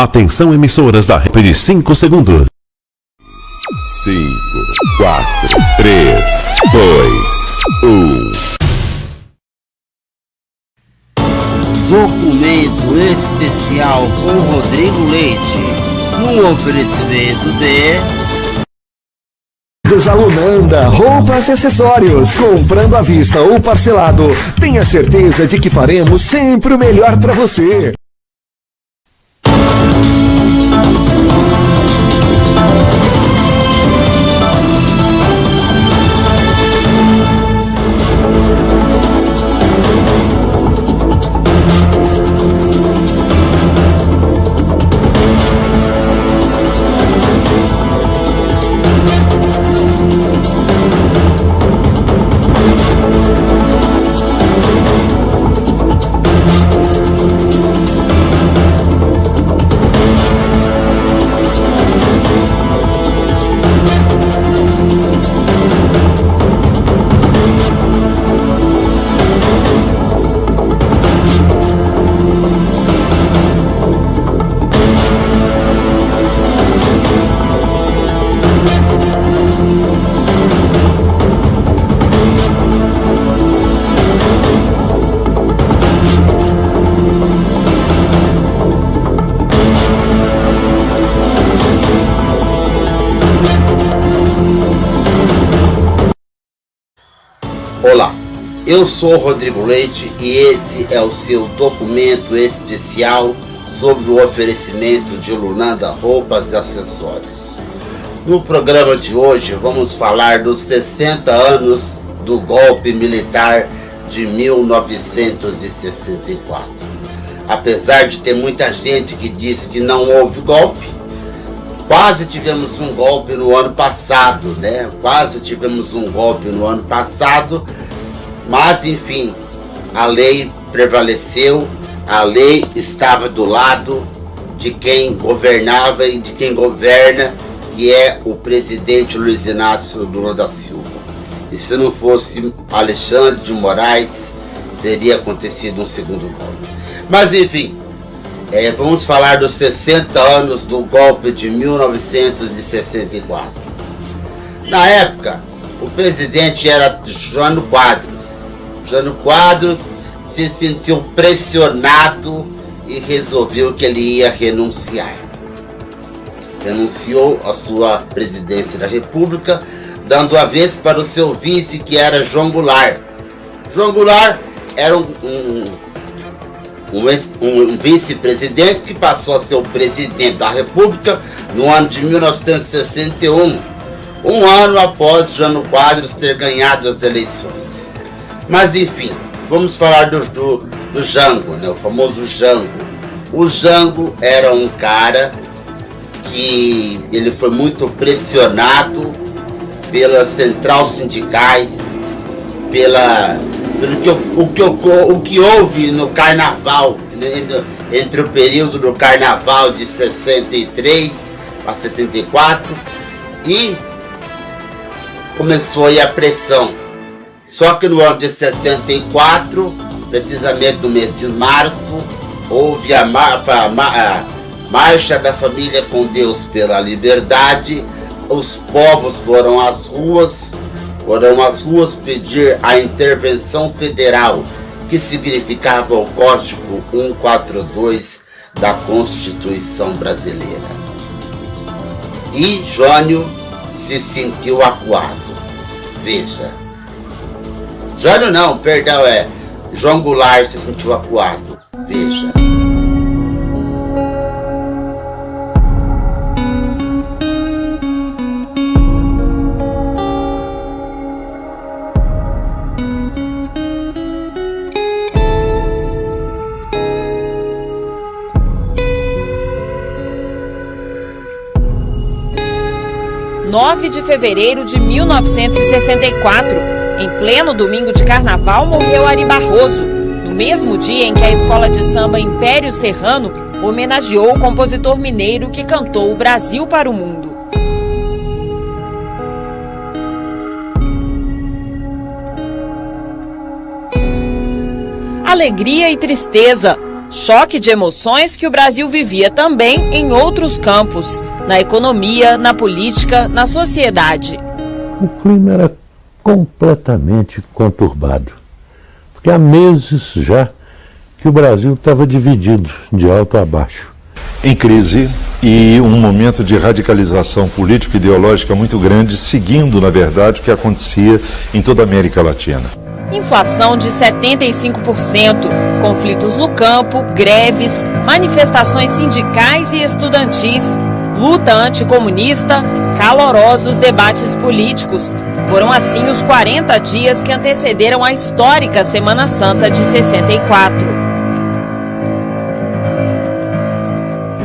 Atenção, emissoras da rede de 5 segundos. 5, 4, 3, 2, 1. Documento especial com Rodrigo Leite. Um oferecimento de Desalunanda, roupas e acessórios. Comprando à vista ou parcelado, tenha certeza de que faremos sempre o melhor para você. Eu sou Rodrigo Leite e esse é o seu documento especial sobre o oferecimento de Lunanda Roupas e Acessórios. No programa de hoje vamos falar dos 60 anos do golpe militar de 1964. Apesar de ter muita gente que diz que não houve golpe, quase tivemos um golpe no ano passado, mas enfim, a lei prevaleceu, a lei estava do lado de quem governava e de quem governa, que é o presidente Luiz Inácio Lula da Silva. E se não fosse Alexandre de Moraes, teria acontecido um segundo golpe. Mas enfim, vamos falar dos 60 anos do golpe de 1964. Na época, o presidente era Jânio Quadros. Jânio Quadros se sentiu pressionado e resolveu que ele ia renunciar. Renunciou à sua presidência da República, dando a vez para o seu vice, que era João Goulart. João Goulart era um vice-presidente que passou a ser o presidente da República no ano de 1961, um ano após Jânio Quadros ter ganhado as eleições. Mas enfim, vamos falar do Jango, o famoso Jango. O Jango era um cara que ele foi muito pressionado pelas centrais sindicais, o que houve no carnaval, entre o período do carnaval de 63 a 64, e começou aí a pressão. Só que no ano de 64, precisamente no mês de março, houve a Marcha da Família com Deus pela Liberdade. Os povos foram às ruas pedir a intervenção federal, que significava o Código 142 da Constituição Brasileira. E Jânio se sentiu acuado. Veja. Jânio não, perdão, João Goulart se sentiu acuado. Veja. Em 9 de fevereiro de 1964, em pleno domingo de carnaval, morreu Ari Barroso, no mesmo dia em que a escola de samba Império Serrano homenageou o compositor mineiro que cantou o Brasil para o mundo. Alegria e tristeza, choque de emoções que o Brasil vivia também em outros campos, na economia, na política, na sociedade. O clima era completamente conturbado, porque há meses já que o Brasil estava dividido de alto a baixo. Em crise e um momento de radicalização política e ideológica muito grande, seguindo, na verdade, o que acontecia em toda a América Latina. Inflação de 75%, conflitos no campo, greves, manifestações sindicais e estudantis, luta anticomunista, calorosos debates políticos. Foram assim os 40 dias que antecederam a histórica Semana Santa de 64.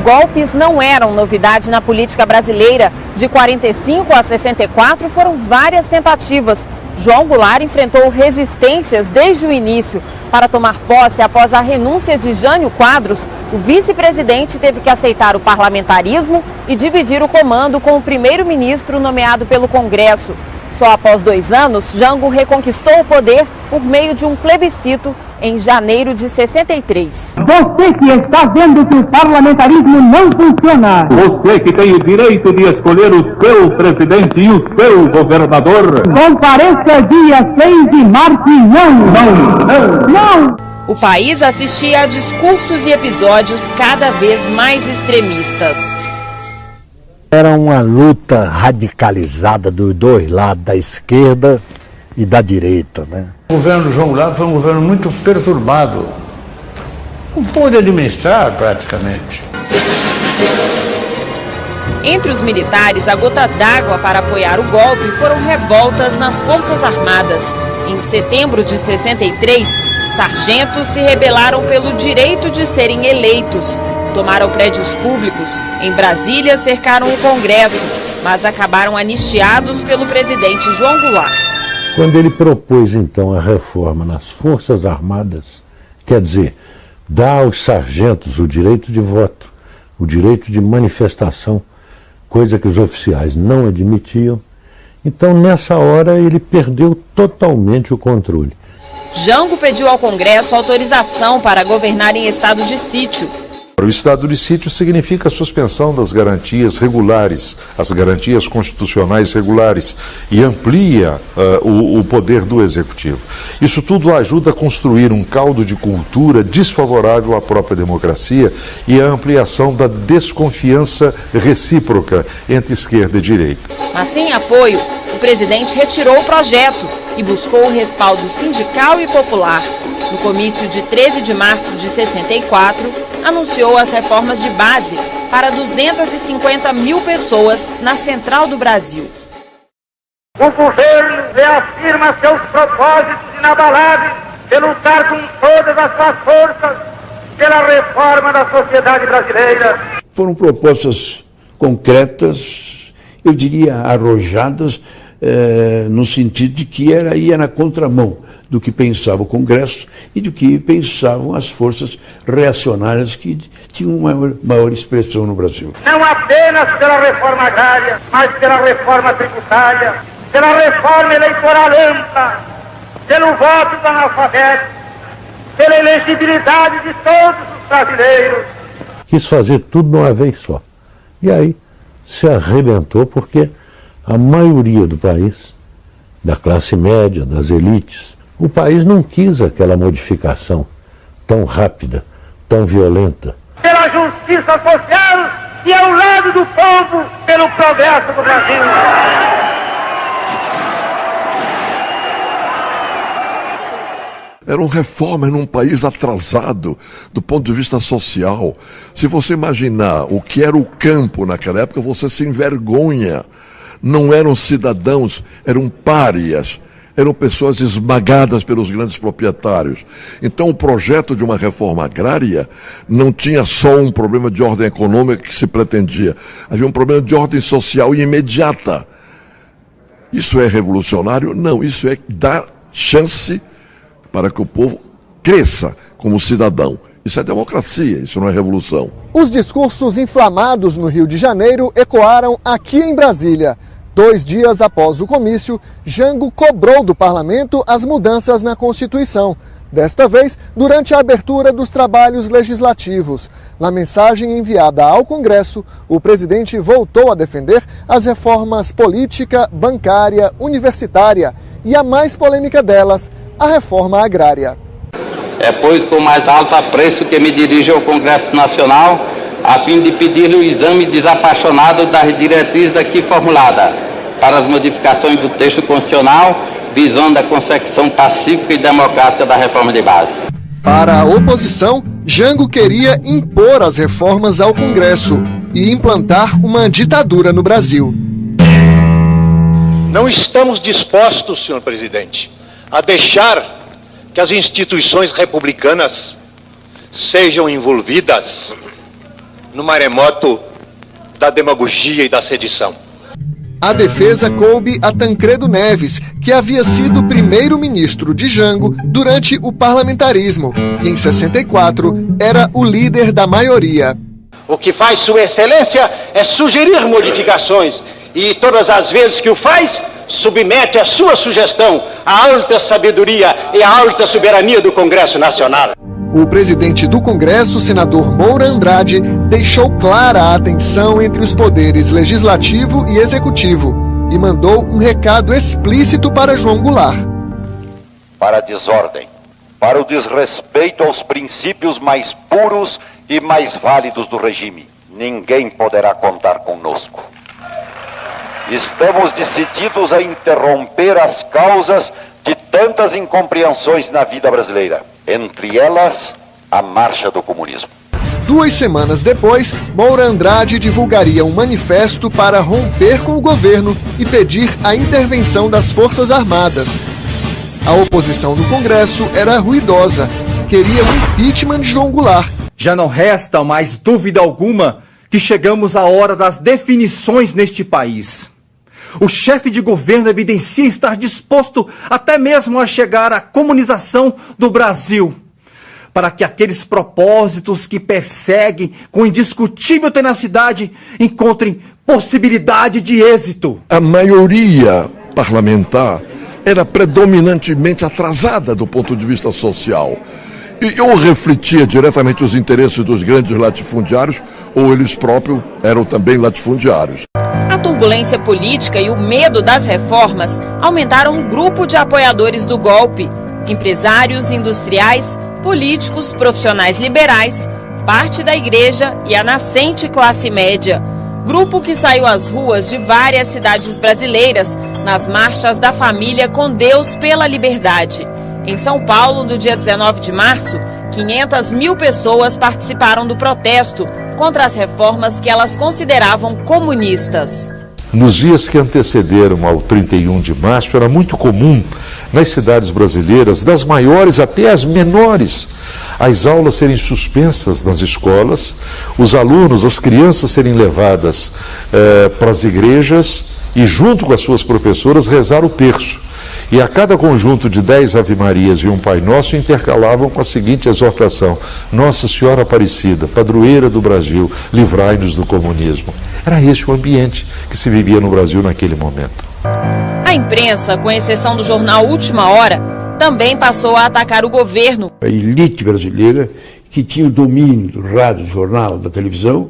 Golpes não eram novidade na política brasileira. De 45 a 64 foram várias tentativas. João Goulart enfrentou resistências desde o início. Para tomar posse após a renúncia de Jânio Quadros, o vice-presidente teve que aceitar o parlamentarismo e dividir o comando com o primeiro-ministro nomeado pelo Congresso. Só após 2 anos, Jango reconquistou o poder por meio de um plebiscito em janeiro de 63. Você que está vendo que o parlamentarismo não funciona. Você que tem o direito de escolher o seu presidente e o seu governador. Compareça dia 6 de março e não. O país assistia a discursos e episódios cada vez mais extremistas. Era uma luta radicalizada dos dois lados, da esquerda e da direita, né? O governo João Goulart foi um governo muito perturbado. Não pôde administrar praticamente. Entre os militares, a gota d'água para apoiar o golpe foram revoltas nas Forças Armadas. Em setembro de 63, sargentos se rebelaram pelo direito de serem eleitos. Tomaram prédios públicos. Em Brasília, cercaram o Congresso, mas acabaram anistiados pelo presidente João Goulart. Quando ele propôs, então, a reforma nas Forças Armadas, quer dizer, dar aos sargentos o direito de voto, o direito de manifestação, coisa que os oficiais não admitiam, então, nessa hora, ele perdeu totalmente o controle. Jango pediu ao Congresso autorização para governar em estado de sítio. O estado de sítio significa a suspensão das garantias regulares, as garantias constitucionais regulares, e amplia o poder do executivo. Isso tudo ajuda a construir um caldo de cultura desfavorável à própria democracia e à ampliação da desconfiança recíproca entre esquerda e direita. Mas sem apoio, o presidente retirou o projeto e buscou o respaldo sindical e popular. No comício de 13 de março de 64, anunciou as reformas de base para 250 mil pessoas na Central do Brasil. O governo reafirma seus propósitos inabaláveis de lutar com todas as suas forças pela reforma da sociedade brasileira. Foram propostas concretas, eu diria arrojadas, no sentido de que ia na contramão do que pensava o Congresso e do que pensavam as forças reacionárias que tinham maior expressão no Brasil. Não apenas pela reforma agrária, mas pela reforma tributária, pela reforma eleitoral ampla, pelo voto do analfabeto, pela elegibilidade de todos os brasileiros. Quis fazer tudo de uma vez só. E aí se arrebentou porque a maioria do país, da classe média, das elites, o país não quis aquela modificação tão rápida, tão violenta. Pela justiça social e ao lado do povo, pelo progresso do Brasil. Era uma reforma num país atrasado do ponto de vista social. Se você imaginar o que era o campo naquela época, você se envergonha. Não eram cidadãos, eram párias. Eram pessoas esmagadas pelos grandes proprietários. Então o projeto de uma reforma agrária não tinha só um problema de ordem econômica que se pretendia. Havia um problema de ordem social imediata. Isso é revolucionário? Não, isso é dar chance para que o povo cresça como cidadão. Isso é democracia, isso não é revolução. Os discursos inflamados no Rio de Janeiro ecoaram aqui em Brasília. 2 dias após o comício, Jango cobrou do parlamento as mudanças na Constituição. Desta vez, durante a abertura dos trabalhos legislativos. Na mensagem enviada ao Congresso, o presidente voltou a defender as reformas política, bancária, universitária e a mais polêmica delas, a reforma agrária. É, pois, com mais alto apreço que me dirijo ao Congresso Nacional, a fim de pedir-lhe o exame desapaixonado das diretrizes aqui formuladas, para as modificações do texto constitucional, visando a consecução pacífica e democrática da reforma de base. Para a oposição, Jango queria impor as reformas ao Congresso e implantar uma ditadura no Brasil. Não estamos dispostos, senhor presidente, a deixar que as instituições republicanas sejam envolvidas no maremoto da demagogia e da sedição. A defesa coube a Tancredo Neves, que havia sido primeiro-ministro de Jango durante o parlamentarismo e, em 64, era o líder da maioria. O que faz Sua Excelência é sugerir modificações e, todas as vezes que o faz, submete a sua sugestão à alta sabedoria e à alta soberania do Congresso Nacional. O presidente do Congresso, senador Moura Andrade, deixou clara a tensão entre os poderes legislativo e executivo e mandou um recado explícito para João Goulart. Para a desordem, para o desrespeito aos princípios mais puros e mais válidos do regime, ninguém poderá contar conosco. Estamos decididos a interromper as causas de tantas incompreensões na vida brasileira, entre elas a marcha do comunismo. 2 semanas depois, Moura Andrade divulgaria um manifesto para romper com o governo e pedir a intervenção das Forças Armadas. A oposição no Congresso era ruidosa, queria o impeachment de João Goulart. Já não resta mais dúvida alguma que chegamos à hora das definições neste país. O chefe de governo evidencia estar disposto até mesmo a chegar à comunização do Brasil, para que aqueles propósitos que perseguem com indiscutível tenacidade encontrem possibilidade de êxito. A maioria parlamentar era predominantemente atrasada do ponto de vista social. E ou refletia diretamente os interesses dos grandes latifundiários, ou eles próprios eram também latifundiários. A turbulência política e o medo das reformas aumentaram um grupo de apoiadores do golpe. Empresários, industriais, políticos, profissionais liberais, parte da igreja e a nascente classe média. Grupo que saiu às ruas de várias cidades brasileiras nas marchas da família com Deus pela liberdade. Em São Paulo, no dia 19 de março, 500 mil pessoas participaram do protesto contra as reformas que elas consideravam comunistas. Nos dias que antecederam ao 31 de março, era muito comum nas cidades brasileiras, das maiores até as menores, as aulas serem suspensas nas escolas, os alunos, as crianças serem levadas para as igrejas e, junto com as suas professoras, rezar o terço. E a cada conjunto de 10 Ave-Marias e um Pai Nosso intercalavam com a seguinte exortação: Nossa Senhora Aparecida, padroeira do Brasil, livrai-nos do comunismo. Era esse o ambiente que se vivia no Brasil naquele momento. A imprensa, com exceção do jornal Última Hora, também passou a atacar o governo. A elite brasileira, que tinha o domínio do rádio, do jornal, da televisão,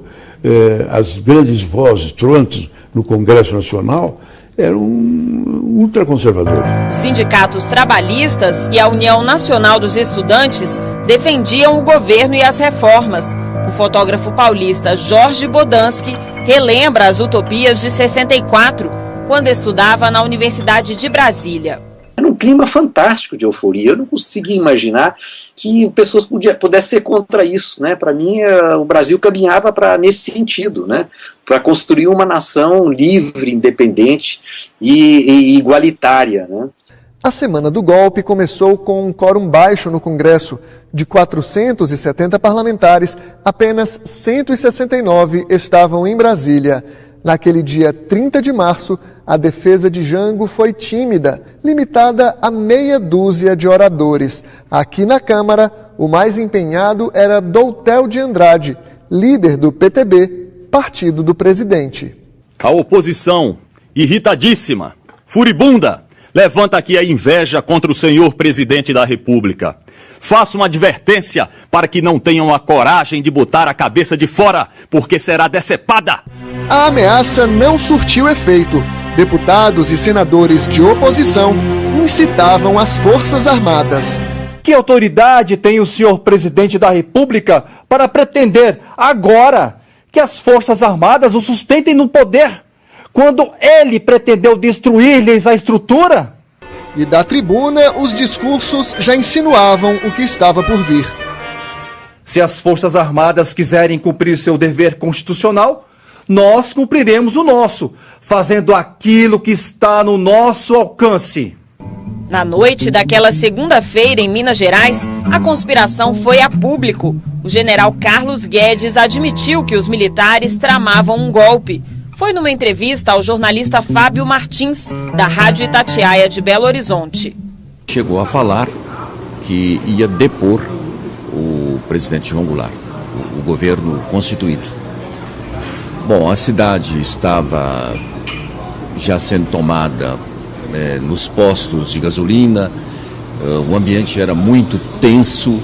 as grandes vozes troantes no Congresso Nacional, eram ultraconservadores. Os sindicatos trabalhistas e a União Nacional dos Estudantes defendiam o governo e as reformas. O fotógrafo paulista Jorge Bodansky relembra as utopias de 64, quando estudava na Universidade de Brasília. Era um clima fantástico de euforia. Eu não conseguia imaginar que pessoas pudessem ser contra isso, né? Para mim, o Brasil caminhava nesse sentido, né? Para construir uma nação livre, independente e igualitária, né? A semana do golpe começou com um quórum baixo no Congresso. De 470 parlamentares, apenas 169 estavam em Brasília. Naquele dia 30 de março, a defesa de Jango foi tímida, limitada a meia dúzia de oradores. Aqui na Câmara, o mais empenhado era Doutel de Andrade, líder do PTB, partido do presidente. A oposição, irritadíssima, furibunda, levanta aqui a inveja contra o senhor presidente da República. Faço uma advertência para que não tenham a coragem de botar a cabeça de fora, porque será decepada. A ameaça não surtiu efeito. Deputados e senadores de oposição incitavam as Forças Armadas. Que autoridade tem o senhor presidente da República para pretender agora que as Forças Armadas o sustentem no poder, quando ele pretendeu destruir-lhes a estrutura? E da tribuna, os discursos já insinuavam o que estava por vir. Se as Forças Armadas quiserem cumprir seu dever constitucional, nós cumpriremos o nosso, fazendo aquilo que está no nosso alcance. Na noite daquela segunda-feira, em Minas Gerais, a conspiração foi a público. O general Carlos Guedes admitiu que os militares tramavam um golpe. Foi numa entrevista ao jornalista Fábio Martins, da Rádio Itatiaia de Belo Horizonte. Chegou a falar que ia depor o presidente João Goulart, o governo constituído. Bom, a cidade estava já sendo tomada nos postos de gasolina, o ambiente era muito tenso.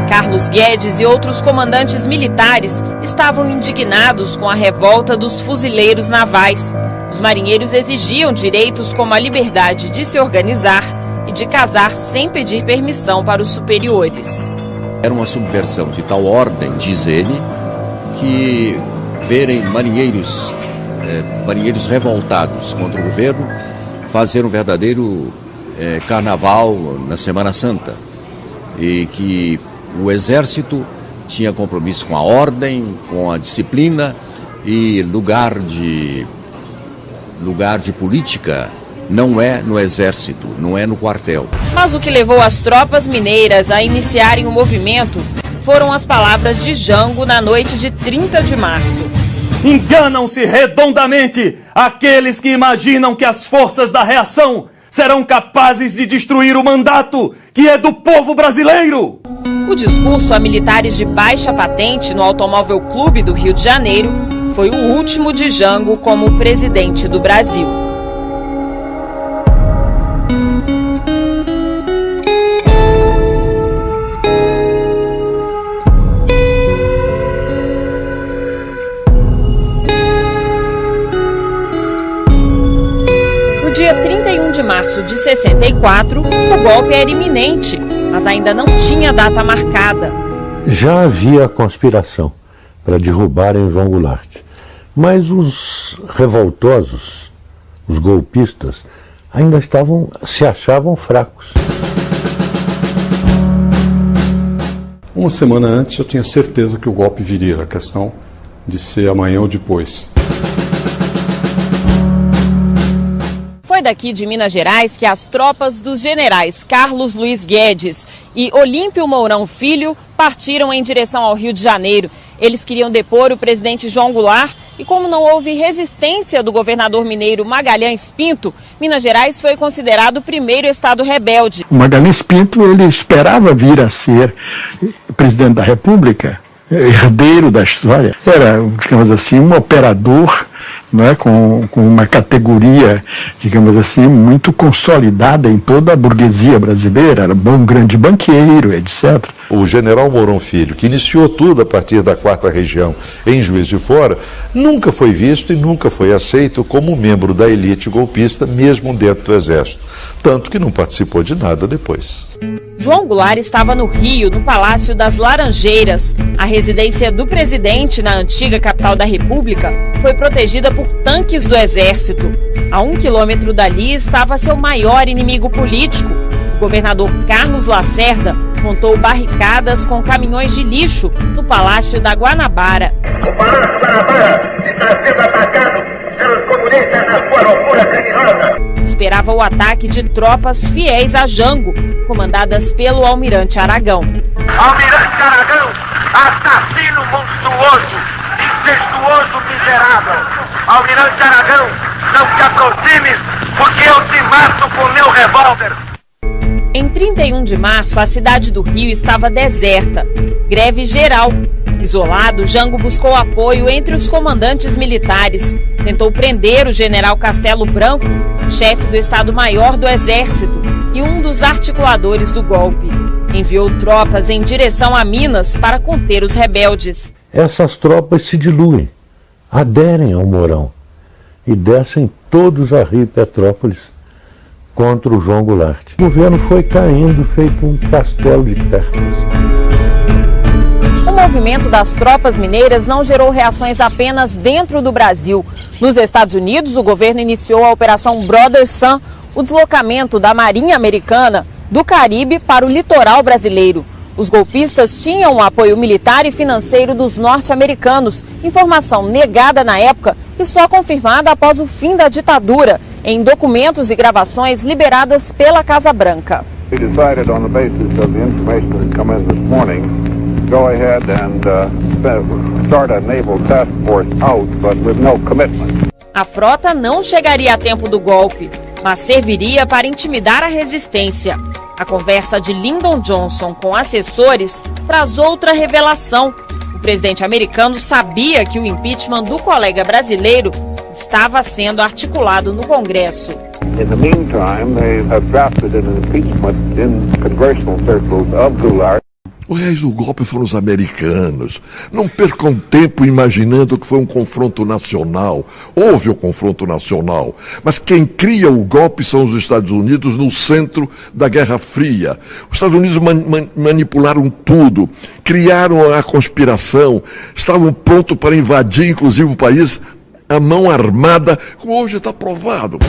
Carlos Guedes e outros comandantes militares estavam indignados com a revolta dos fuzileiros navais. Os marinheiros exigiam direitos como a liberdade de se organizar e de casar sem pedir permissão para os superiores. Era uma subversão de tal ordem, diz ele, que verem marinheiros revoltados contra o governo fazer um verdadeiro carnaval na Semana Santa e que o Exército tinha compromisso com a ordem, com a disciplina e lugar de política não é no Exército, não é no quartel. Mas o que levou as tropas mineiras a iniciarem o movimento foram as palavras de Jango na noite de 30 de março. Enganam-se redondamente aqueles que imaginam que as forças da reação serão capazes de destruir o mandato que é do povo brasileiro. O discurso a militares de baixa patente no Automóvel Clube do Rio de Janeiro foi o último de Jango como presidente do Brasil. No dia 31 de março de 64, o golpe era iminente, mas ainda não tinha data marcada. Já havia a conspiração para derrubarem João Goulart, mas os revoltosos, os golpistas, ainda se achavam fracos. Uma semana antes eu tinha certeza que o golpe viria, a questão de ser amanhã ou depois. Foi daqui de Minas Gerais que as tropas dos generais Carlos Luiz Guedes e Olímpio Mourão Filho partiram em direção ao Rio de Janeiro. Eles queriam depor o presidente João Goulart e, como não houve resistência do governador mineiro Magalhães Pinto, Minas Gerais foi considerado o primeiro estado rebelde. O Magalhães Pinto, ele esperava vir a ser presidente da República, herdeiro da história. Era, digamos assim, um operador, não é, com uma categoria, digamos assim, muito consolidada em toda a burguesia brasileira, era um grande banqueiro, etc. O general Mourão Filho, que iniciou tudo a partir da 4ª Região em Juiz de Fora, nunca foi visto e nunca foi aceito como membro da elite golpista, mesmo dentro do Exército. Tanto que não participou de nada depois. João Goulart estava no Rio, no Palácio das Laranjeiras. A residência do presidente na antiga capital da República foi protegida por tanques do Exército. A 1 quilômetro dali estava seu maior inimigo político. O governador Carlos Lacerda montou barricadas com caminhões de lixo no Palácio da Guanabara. O Palácio Guanabara está sendo atacado pelos comunistas na sua loucura criminosa. Esperava o ataque de tropas fiéis a Jango, comandadas pelo almirante Aragão. Almirante Aragão, assassino monstruoso, incestuoso miserável. Almirante Aragão, não te aproximes, porque eu te mato com meu revólver. Em 31 de março, a cidade do Rio estava deserta. Greve geral. Isolado, Jango buscou apoio entre os comandantes militares. Tentou prender o general Castelo Branco, chefe do Estado-Maior do Exército e um dos articuladores do golpe. Enviou tropas em direção a Minas para conter os rebeldes. Essas tropas se diluem, aderem ao Mourão e descem todos a Rio Petrópolis contra o João Goulart. O governo foi caindo, feito um castelo de cartas. O movimento das tropas mineiras não gerou reações apenas dentro do Brasil. Nos Estados Unidos, o governo iniciou a Operação Brother Sun, o deslocamento da Marinha Americana do Caribe para o litoral brasileiro. Os golpistas tinham o apoio militar e financeiro dos norte-americanos, informação negada na época e só confirmada após o fim da ditadura, em documentos e gravações liberadas pela Casa Branca. We decided on the basis of the information that come in this morning, go ahead and start a naval task force out, but with no commitment. A frota não chegaria a tempo do golpe, mas serviria para intimidar a resistência. A conversa de Lyndon Johnson com assessores traz outra revelação. O presidente americano sabia que o impeachment do colega brasileiro estava sendo articulado no Congresso. In the meantime, they have drafted an impeachment in congressional circles of Goulart. Os reis do golpe foram os americanos. Não percam tempo imaginando que foi um confronto nacional. Houve o confronto nacional. Mas quem cria o golpe são os Estados Unidos no centro da Guerra Fria. Os Estados Unidos manipularam tudo, criaram a conspiração, estavam prontos para invadir, inclusive, o país à mão armada, como hoje está provado.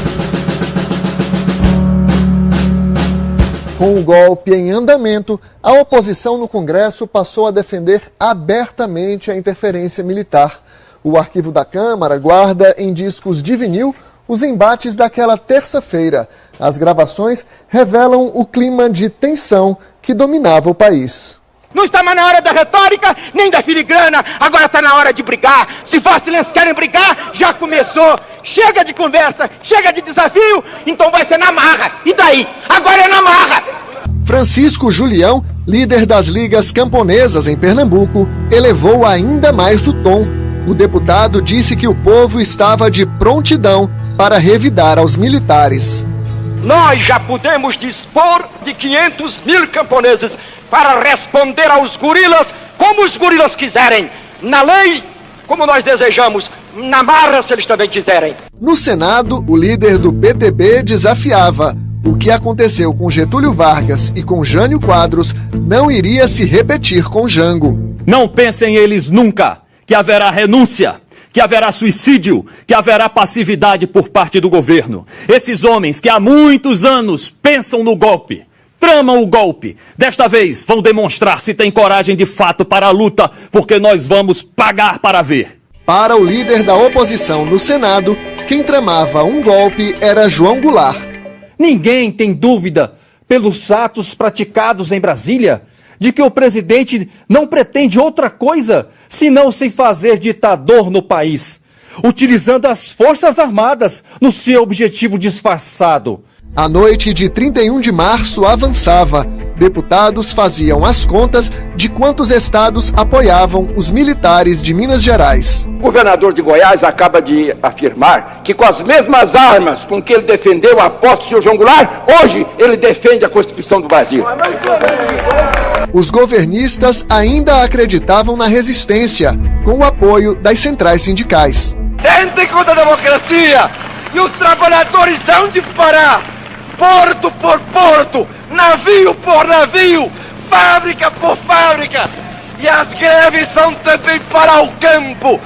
Com o golpe em andamento, a oposição no Congresso passou a defender abertamente a interferência militar. O arquivo da Câmara guarda em discos de vinil os embates daquela terça-feira. As gravações revelam o clima de tensão que dominava o país. Não está mais na hora da retórica, nem da filigrana, agora está na hora de brigar. Se Vossos querem brigar, já começou. Chega de conversa, chega de desafio, então vai ser na marra. E daí? Agora é na marra. Francisco Julião, líder das ligas camponesas em Pernambuco, elevou ainda mais o tom. O deputado disse que o povo estava de prontidão para revidar aos militares. Nós já podemos dispor de 500 mil camponeses para responder aos gorilas como os gorilas quiserem. Na lei, como nós desejamos. Na marra, se eles também quiserem. No Senado, o líder do PTB desafiava. O que aconteceu com Getúlio Vargas e com Jânio Quadros não iria se repetir com Jango. Não pensem eles nunca que haverá renúncia, que haverá suicídio, que haverá passividade por parte do governo. Esses homens que há muitos anos pensam no golpe, tramam o golpe, desta vez vão demonstrar se têm coragem de fato para a luta, porque nós vamos pagar para ver. Para o líder da oposição no Senado, quem tramava um golpe era João Goulart. Ninguém tem dúvida, pelos atos praticados em Brasília, de que o presidente não pretende outra coisa senão se fazer ditador no país, utilizando as Forças Armadas no seu objetivo disfarçado. A noite de 31 de março avançava. Deputados faziam as contas de quantos estados apoiavam os militares de Minas Gerais. O governador de Goiás acaba de afirmar que com as mesmas armas com que ele defendeu a posse do senhor João Goulart, hoje ele defende a Constituição do Brasil. Os governistas ainda acreditavam na resistência, com o apoio das centrais sindicais. Tentem contra a democracia e os trabalhadores hão de parar. Porto por porto, navio por navio, fábrica por fábrica. E as greves vão também para o campo.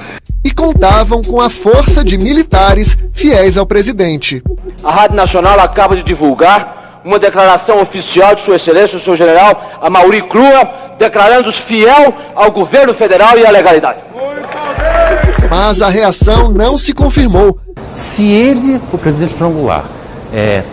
E contavam com a força de militares fiéis ao presidente. A Rádio Nacional acaba de divulgar uma declaração oficial de Sua Excelência, o senhor General Amaury Crua, declarando-se fiel ao governo federal e à legalidade. Mas a reação não se confirmou. Se ele, o presidente João Goulart,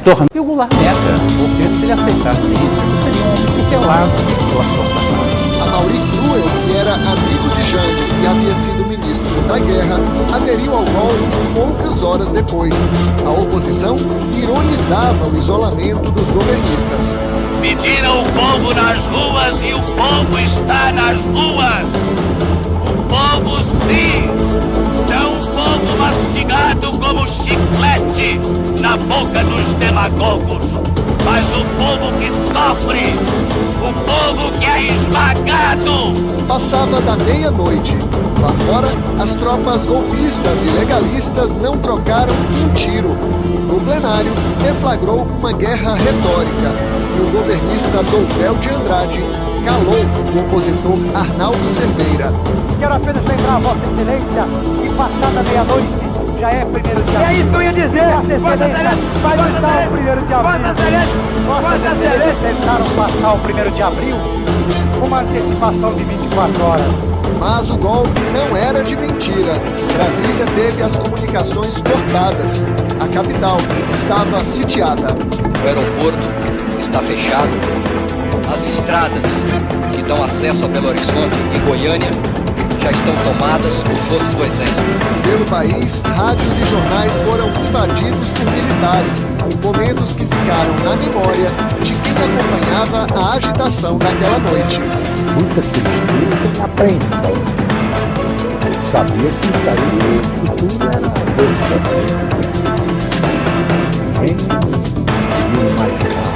torna o Goulart nega, porque se ele aceitasse isso, ele seria um homem tutelado pelas Forças Armadas. Amaury Crua, que era amigo de Jango e havia sido ministro da guerra, aderiu ao golpe poucas horas depois. A oposição ironizava o isolamento dos governistas. Pediram o povo nas ruas e o povo está nas ruas. O povo sim, não o povo mastigado como chiclete na boca dos demagogos, mas o povo que sofre, o povo que é esmagado. Passava da meia-noite. Lá fora, as tropas golpistas e legalistas não trocaram um tiro. No plenário, deflagrou uma guerra retórica e o governista Doubel de Andrade calou o opositor Arnaldo Cerveira. Quero apenas lembrar a Vossa Excelência que passada meia-noite já é 1º de abril. É isso que eu ia dizer. Vossa Excelência vai passar o 1º de abril. Vossa Excelência tentaram passar o 1º de abril com uma antecipação de 24 horas. Mas o golpe não era de mentira. Brasília teve as comunicações cortadas. A capital estava sitiada. O aeroporto está fechado. As estradas que dão acesso a Belo Horizonte e Goiânia já estão tomadas por forças do Exército. Pelo país, rádios e jornais foram invadidos por militares, momentos que ficaram na memória de quem acompanhava a agitação daquela noite. Muita tristeza e apreensão. Sabia que isso aí, o futuro era Ninguém podia imaginar.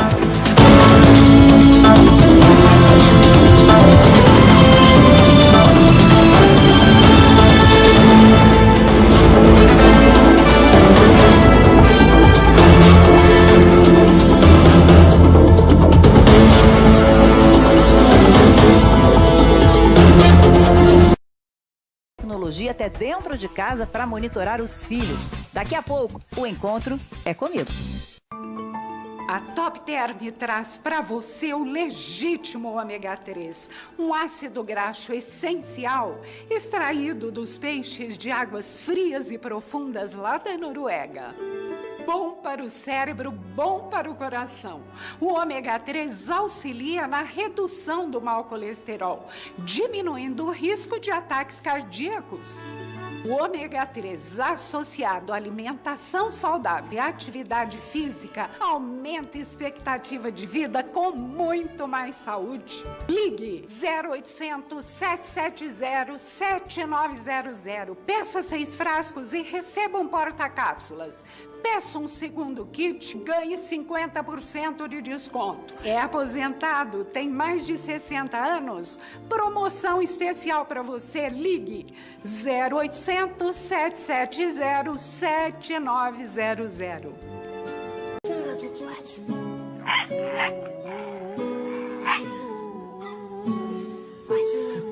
Tecnologia até dentro de casa para monitorar os filhos. Daqui a pouco, o encontro é comigo. A Top Term traz para você o legítimo ômega 3, um ácido graxo essencial extraído dos peixes de águas frias e profundas lá da Noruega. Bom para o cérebro, bom para o coração. O ômega 3 auxilia na redução do mau colesterol, diminuindo o risco de ataques cardíacos. O ômega 3 associado à alimentação saudável e atividade física aumenta a expectativa de vida com muito mais saúde. Ligue 0800 770 7900. Peça 6 frascos e receba um porta-cápsulas. Peça um segundo kit, ganhe 50% de desconto. É aposentado, tem mais de 60 anos? Promoção especial para você. Ligue 0800 770 7900.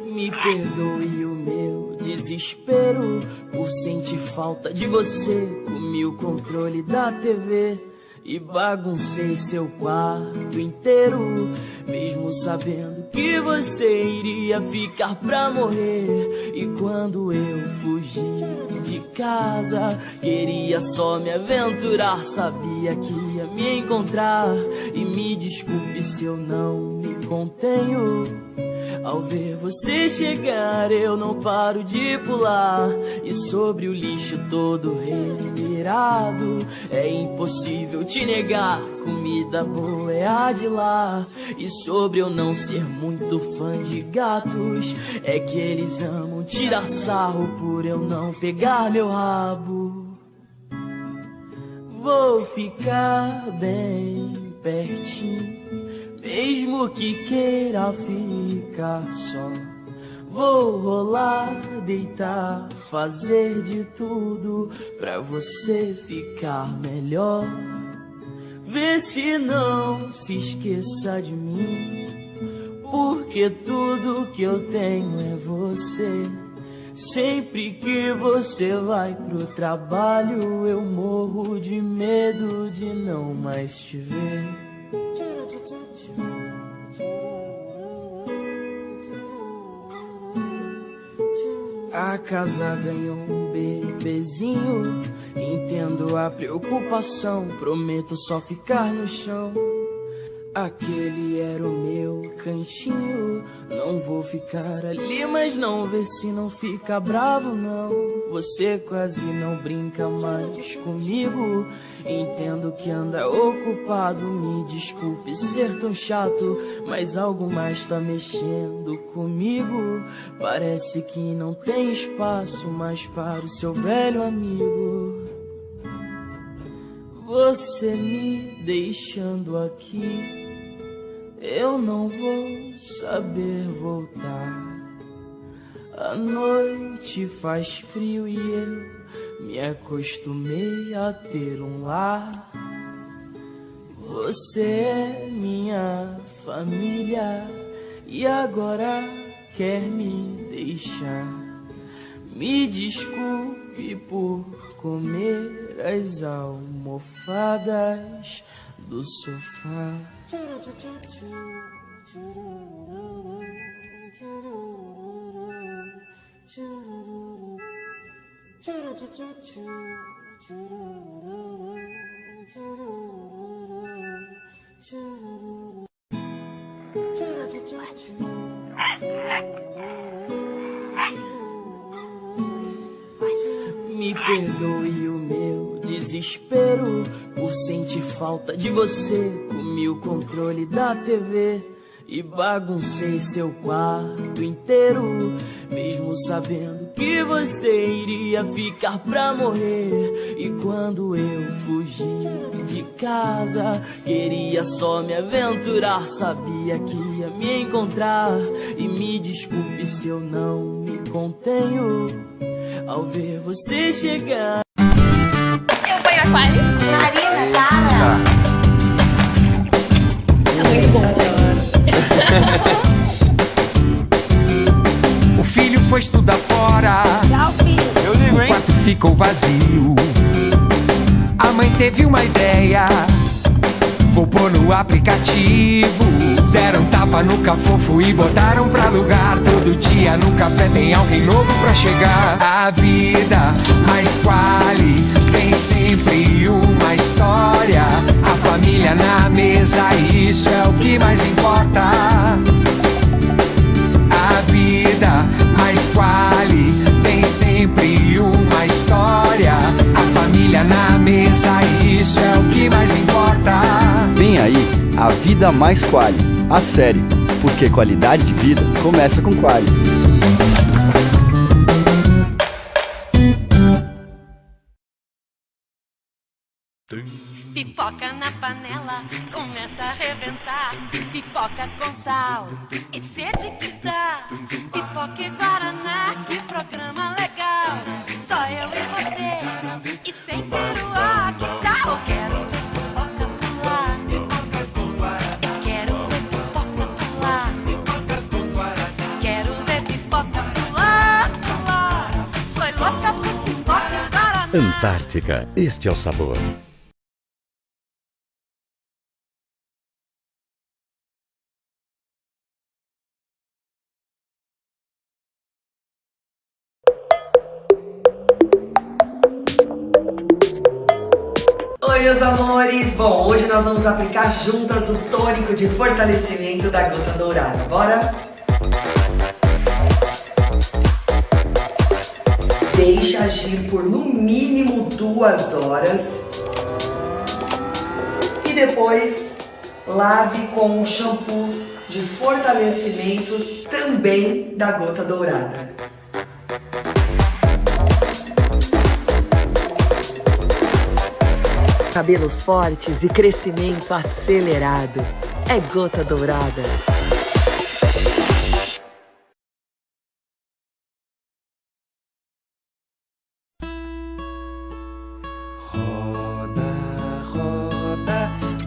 Me perdoe o meu desespero por sentir falta de você. Comi o controle da TV e baguncei seu quarto inteiro, mesmo sabendo que você iria ficar pra morrer. E quando eu fugi de casa, queria só me aventurar, sabia que ia me encontrar. E me desculpe se eu não me contenho. Ao ver você chegar, eu não paro de pular. E sobre o lixo todo revirado, é impossível te negar, comida boa é a de lá. E sobre eu não ser muito fã de gatos, é que eles amam tirar sarro por eu não pegar meu rabo. Vou ficar bem pertinho, mesmo que queira ficar só. Vou rolar, deitar, fazer de tudo pra você ficar melhor. Vê se não se esqueça de mim, porque tudo que eu tenho é você. Sempre que você vai pro trabalho, eu morro de medo de não mais te ver. A casa ganhou um bebezinho, entendo a preocupação, prometo só ficar no chão. Aquele era o meu cantinho, não vou ficar ali, mas não vê se não fica bravo não. Você quase não brinca mais comigo, entendo que anda ocupado, me desculpe ser tão chato, mas algo mais tá mexendo comigo. Parece que não tem espaço mais para o seu velho amigo. Você me deixando aqui, eu não vou saber voltar. A noite faz frio e eu me acostumei a ter um lar. Você é minha família e agora quer me deixar. Me desculpe por comer as almofadas do sofá. Me perdoe o meu desespero por sentir falta de você. Comi o controle da TV e baguncei seu quarto inteiro, mesmo sabendo que você iria ficar pra morrer. E quando eu fugi de casa, queria só me aventurar, sabia que ia me encontrar. E me desculpe se eu não me contenho ao ver você chegar. Eu fui na quali? Marina, cara. O filho foi estudar fora. Tchau, filho. Eu ligo, hein? O quarto ficou vazio. A mãe teve uma ideia. Vou pôr no aplicativo. Deram tapa no cafofo e botaram pra alugar. Todo dia no café tem alguém novo pra chegar. A vida mais quali tem sempre uma história. A família na mesa, isso é o que mais importa. A vida mais quali tem sempre uma história. A família na mesa, isso é o que mais importa. Vem aí, a vida mais quali, a série, porque qualidade de vida começa com quali. Pipoca na panela, começa a arrebentar. Pipoca com sal e sede que dá. Pipoca e Guaraná, que programa legal. Só eu e você, e sem peruá, que tal? Quero ver pipoca pular. Pipoca com Guaraná. Quero ver pipoca pular. Pipoca com Guaraná. Quero ver pipoca pular, pular. Sou louca por pipoca Guaraná. Antártica, este é o sabor. Oi, meus amores! Bom, hoje nós vamos aplicar juntas o tônico de fortalecimento da Gota Dourada. Bora? Deixe agir por no mínimo 2 horas. E depois lave com um shampoo de fortalecimento também da Gota Dourada. Cabelos fortes e crescimento acelerado. É Gota Dourada.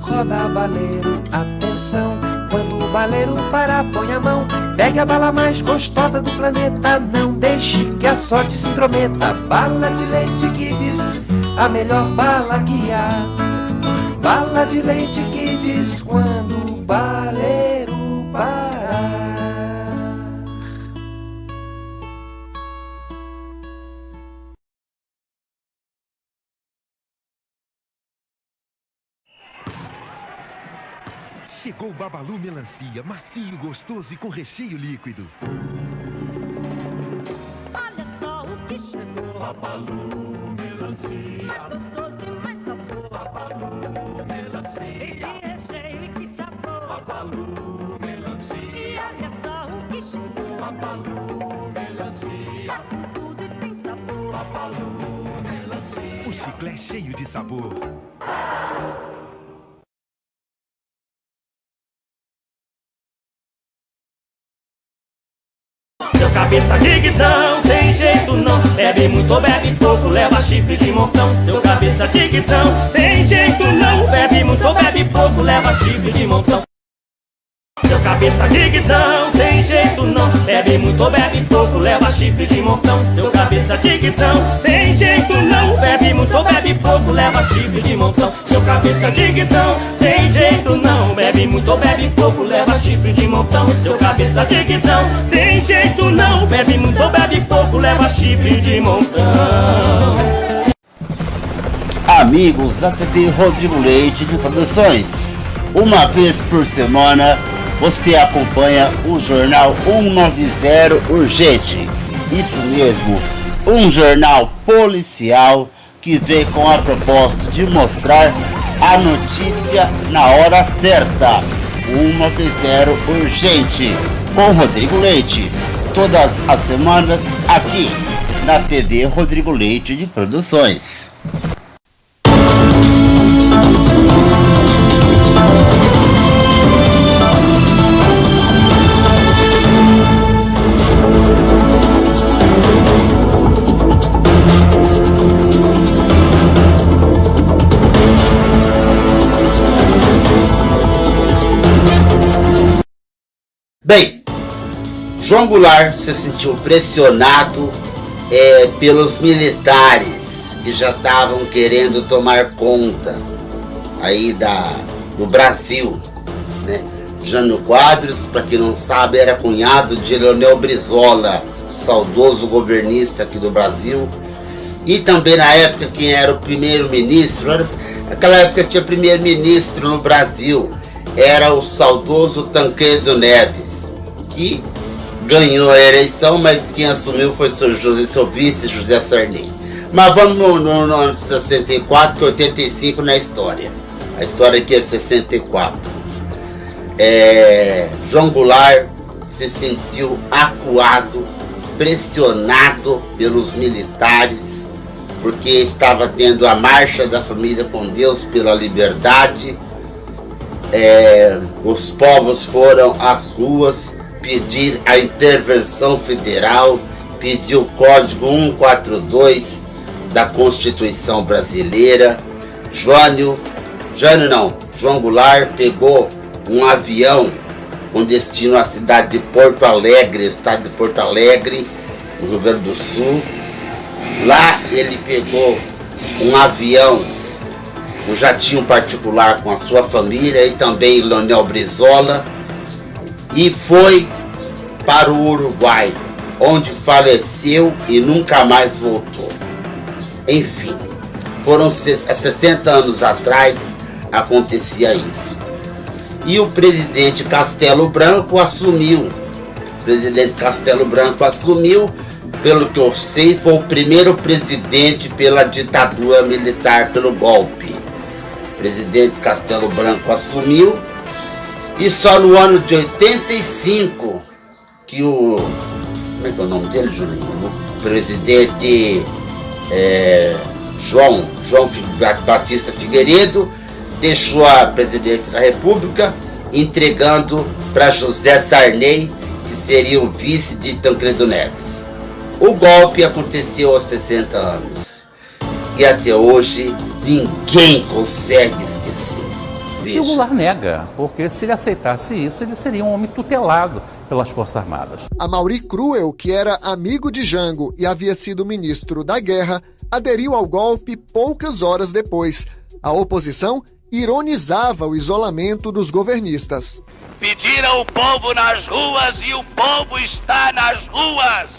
Roda, baleiro, atenção. Quando o baleiro parar, põe a mão. Pegue a bala mais gostosa do planeta. Não deixe que a sorte se intrometa. Bala de leite que diz a melhor bala que há. Bala de leite que diz quando o baleiro parar. Chegou o Babalu Melancia, macio, gostoso e com recheio líquido. Olha só o que chegou. Babalu Melancia. Mais gostoso e mais sabor. Babalu Melancia. E que recheio e que sabor. Babalu Melancia. E olha só o que chegou. Babalu Melancia. Tá com tudo e tem sabor. Babalu Melancia. O chiclete cheio de sabor. Seu cabeça de guidão, tem jeito não. Bebe muito ou bebe pouco, leva chifre de montão. Seu cabeça de guidão, tem jeito não. Bebe muito ou bebe pouco, leva chifre de montão. Seu cabeça de guidão, tem jeito não. Bebe muito ou bebe pouco, leva chifre de montão. Seu cabeça de guidão, tem jeito não. Bebe muito ou bebe pouco, leva chifre de montão. Seu cabeça de guidão, tem jeito não. Bebe muito ou bebe pouco, leva chifre de montão. Seu cabeça de guidão, tem jeito não. Bebe muito ou bebe pouco, leva chifre de montão. Amigos da TV Rodrigo Leite de Produções, uma vez por semana você acompanha o Jornal 190 Urgente. Isso mesmo, um jornal policial que vem com a proposta de mostrar a notícia na hora certa. 190 Urgente, com Rodrigo Leite, todas as semanas aqui na TV Rodrigo Leite de Produções. Bem, João Goulart se sentiu pressionado pelos militares que já estavam querendo tomar conta aí no Brasil, né? Jânio Quadros, para quem não sabe, era cunhado de Leonel Brizola, saudoso governista aqui do Brasil. E também na época quem era o primeiro-ministro, naquela época tinha primeiro-ministro no Brasil, era o saudoso Tancredo Neves, que ganhou a eleição, mas quem assumiu foi seu vice, José Sarney. Mas vamos no ano de 64, que é 85 na história. A história aqui é 64. João Goulart se sentiu acuado, pressionado pelos militares, porque estava tendo a Marcha da Família com Deus pela Liberdade. Os povos foram às ruas pedir a intervenção federal, pedir o Código 142 da Constituição Brasileira. João Goulart pegou um avião com destino à cidade de Porto Alegre, estado de Porto Alegre, no Rio Grande do Sul. Lá ele pegou um avião, um jatinho particular com a sua família e também Leonel Brizola, e foi para o Uruguai, onde faleceu e nunca mais voltou. Enfim, foram 60 anos atrás acontecia isso. E o presidente Castelo Branco assumiu. Pelo que eu sei, foi o primeiro presidente pela ditadura militar, pelo golpe. O presidente Castelo Branco assumiu, e só no ano de 85 que como é que é o nome dele, Julinho? O presidente João Batista Figueiredo deixou a presidência da República, entregando para José Sarney, que seria o vice de Tancredo Neves. O golpe aconteceu há 60 anos e até hoje ninguém consegue esquecer. E o Goulart nega, porque se ele aceitasse isso, ele seria um homem tutelado pelas Forças Armadas. Amaury Cruel, que era amigo de Jango e havia sido ministro da Guerra, aderiu ao golpe poucas horas depois. A oposição ironizava o isolamento dos governistas. Pediram o povo nas ruas e o povo está nas ruas.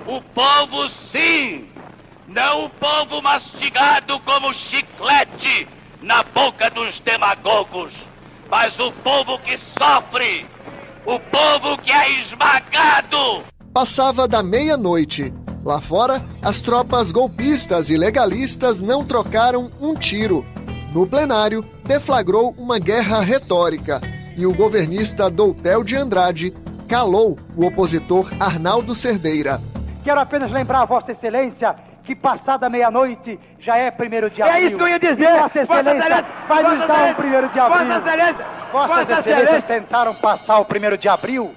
O povo sim, não o povo mastigado como chiclete na boca dos demagogos, mas o povo que sofre, o povo que é esmagado. Passava da meia-noite. Lá fora, as tropas golpistas e legalistas não trocaram um tiro. No plenário, deflagrou uma guerra retórica e o governista Doutel de Andrade calou o opositor Arnaldo Cerdeira. Quero apenas lembrar a Vossa Excelência que passada meia-noite já é 1º de abril. É isso que eu ia dizer. Vossa Excelência vai nos dar o 1º de abril. Vossas Excelências tentaram passar o 1º de abril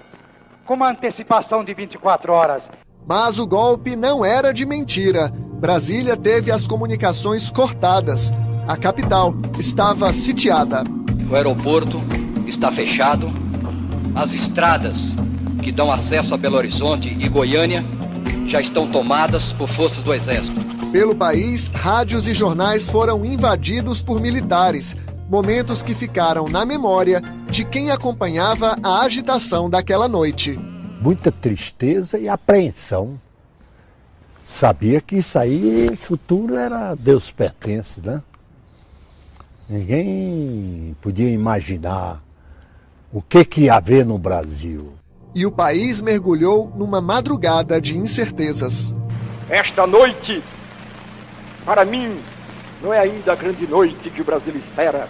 com uma antecipação de 24 horas. Mas o golpe não era de mentira. Brasília teve as comunicações cortadas. A capital estava sitiada. O aeroporto está fechado. As estradas que dão acesso a Belo Horizonte e Goiânia já estão tomadas por forças do Exército. Pelo país, rádios e jornais foram invadidos por militares. Momentos que ficaram na memória de quem acompanhava a agitação daquela noite. Muita tristeza e apreensão. Sabia que isso aí, o futuro era Deus pertence, né? Ninguém podia imaginar o que ia haver no Brasil. E o país mergulhou numa madrugada de incertezas. Esta noite, para mim, não é ainda a grande noite que o Brasil espera.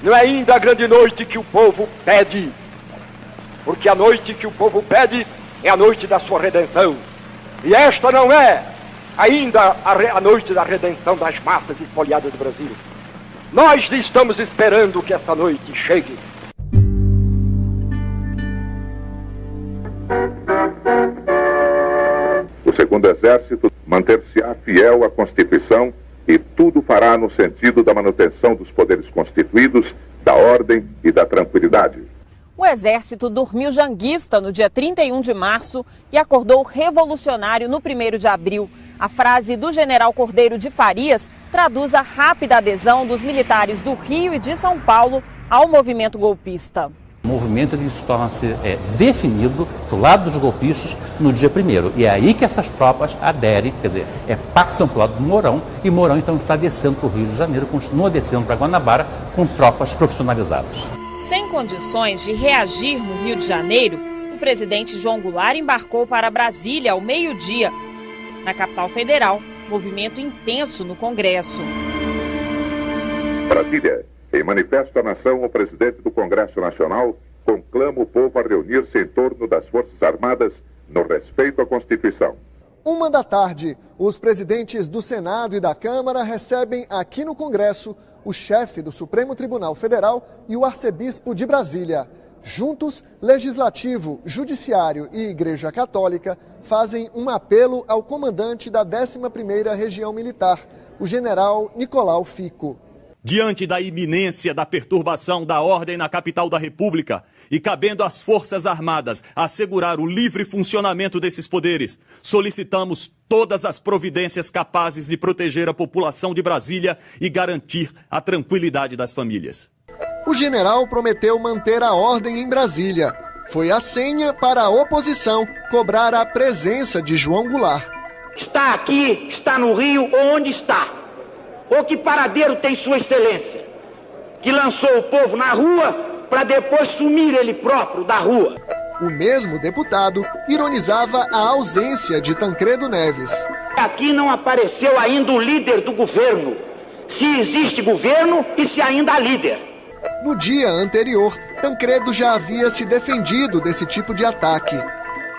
Não é ainda a grande noite que o povo pede. Porque a noite que o povo pede é a noite da sua redenção. E esta não é ainda a noite da redenção das massas espoliadas do Brasil. Nós estamos esperando que essa noite chegue. O segundo exército manter-se-á fiel à Constituição e tudo fará no sentido da manutenção dos poderes constituídos, da ordem e da tranquilidade. O exército dormiu janguista no dia 31 de março e acordou revolucionário no 1º de abril. A frase do general Cordeiro de Farias traduz a rápida adesão dos militares do Rio e de São Paulo ao movimento golpista. O movimento ele se torna-se definido do lado dos golpistas no dia 1º. E é aí que essas tropas aderem, quer dizer, passam para o lado do Mourão, e Mourão então está descendo para o Rio de Janeiro, continua descendo para Guanabara com tropas profissionalizadas. Sem condições de reagir no Rio de Janeiro, o presidente João Goulart embarcou para Brasília ao meio-dia. Na capital federal, movimento intenso no Congresso. Brasília. Em manifesto à nação, o presidente do Congresso Nacional conclama o povo a reunir-se em torno das Forças Armadas no respeito à Constituição. 13h, os presidentes do Senado e da Câmara recebem aqui no Congresso o chefe do Supremo Tribunal Federal e o arcebispo de Brasília. Juntos, Legislativo, Judiciário e Igreja Católica fazem um apelo ao comandante da 11ª Região Militar, o general Nicolau Fico. Diante da iminência da perturbação da ordem na capital da República e cabendo às Forças Armadas assegurar o livre funcionamento desses poderes, solicitamos todas as providências capazes de proteger a população de Brasília e garantir a tranquilidade das famílias. O general prometeu manter a ordem em Brasília. Foi a senha para a oposição cobrar a presença de João Goulart. Está aqui, está no Rio, ou onde está? Ou que paradeiro tem Sua Excelência, que lançou o povo na rua para depois sumir ele próprio da rua? O mesmo deputado ironizava a ausência de Tancredo Neves. Aqui não apareceu ainda o líder do governo. Se existe governo e se ainda há líder. No dia anterior, Tancredo já havia se defendido desse tipo de ataque.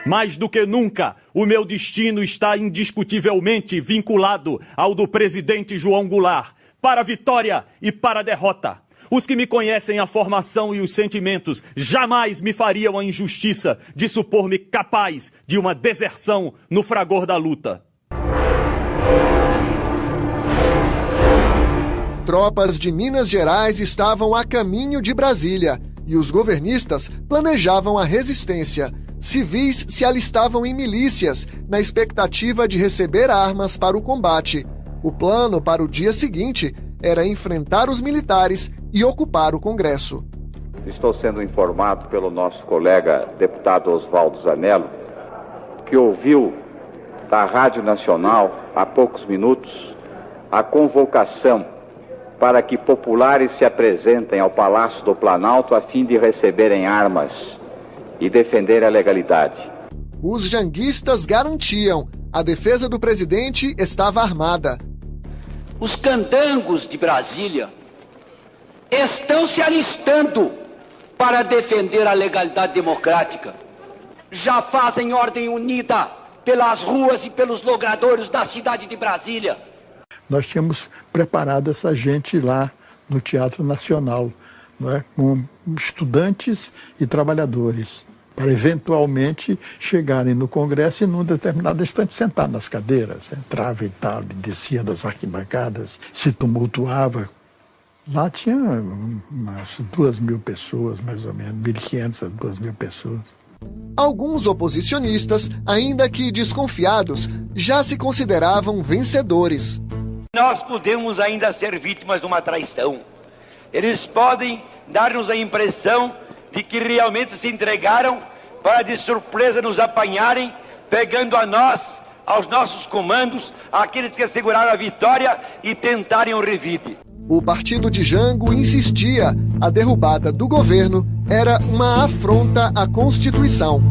Mais do que nunca, o meu destino está indiscutivelmente vinculado ao do presidente João Goulart, para a vitória e para a derrota. Os que me conhecem a formação e os sentimentos jamais me fariam a injustiça de supor-me capaz de uma deserção no fragor da luta. Tropas de Minas Gerais estavam a caminho de Brasília e os governistas planejavam a resistência. Civis se alistavam em milícias, na expectativa de receber armas para o combate. O plano para o dia seguinte era enfrentar os militares e ocupar o Congresso. Estou sendo informado pelo nosso colega deputado Oswaldo Zanello, que ouviu da Rádio Nacional, há poucos minutos, a convocação para que populares se apresentem ao Palácio do Planalto a fim de receberem armas e defender a legalidade. Os janguistas garantiam, a defesa do presidente estava armada. Os candangos de Brasília estão se alistando para defender a legalidade democrática. Já fazem ordem unida pelas ruas e pelos logradouros da cidade de Brasília. Nós tínhamos preparado essa gente lá no Teatro Nacional, não é? Com estudantes e trabalhadores, para eventualmente chegarem no Congresso e num determinado instante sentar nas cadeiras. Entrava e tal, descia das arquibancadas, se tumultuava. Lá tinha umas 2.000 pessoas, mais ou menos, 1.500 a 2.000 pessoas. Alguns oposicionistas, ainda que desconfiados, já se consideravam vencedores. Nós podemos ainda ser vítimas de uma traição. Eles podem dar-nos a impressão de que realmente se entregaram para de surpresa nos apanharem, pegando a nós, aos nossos comandos, aqueles que asseguraram a vitória e tentarem o revide. O partido de Jango insistia, a derrubada do governo era uma afronta à Constituição.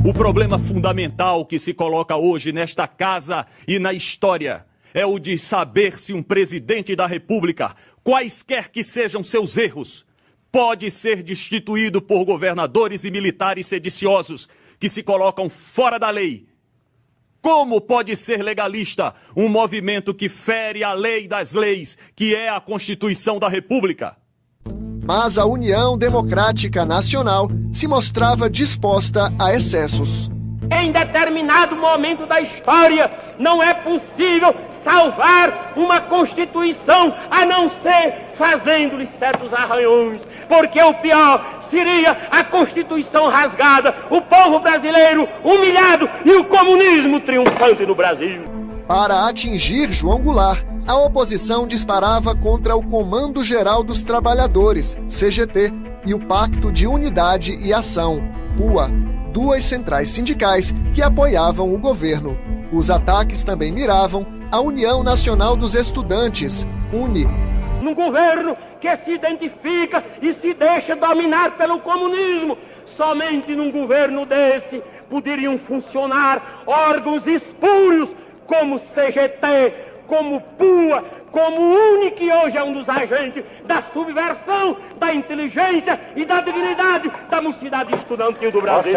O problema fundamental que se coloca hoje nesta casa e na história é o de saber se um presidente da República, quaisquer que sejam seus erros, pode ser destituído por governadores e militares sediciosos que se colocam fora da lei. Como pode ser legalista um movimento que fere a lei das leis, que é a Constituição da República? Mas a União Democrática Nacional se mostrava disposta a excessos. Em determinado momento da história, não é possível salvar uma Constituição a não ser fazendo-lhe certos arranhões. Porque o pior seria a Constituição rasgada, o povo brasileiro humilhado e o comunismo triunfante no Brasil. Para atingir João Goulart, a oposição disparava contra o Comando Geral dos Trabalhadores, CGT, e o Pacto de Unidade e Ação, PUA, duas centrais sindicais que apoiavam o governo. Os ataques também miravam a União Nacional dos Estudantes, UNE. Num governo que se identifica e se deixa dominar pelo comunismo, somente num governo desse poderiam funcionar órgãos espúrios como CGT, como PUA, como UNE, que hoje é um dos agentes da subversão, da inteligência e da dignidade da mocidade estudantil do Brasil.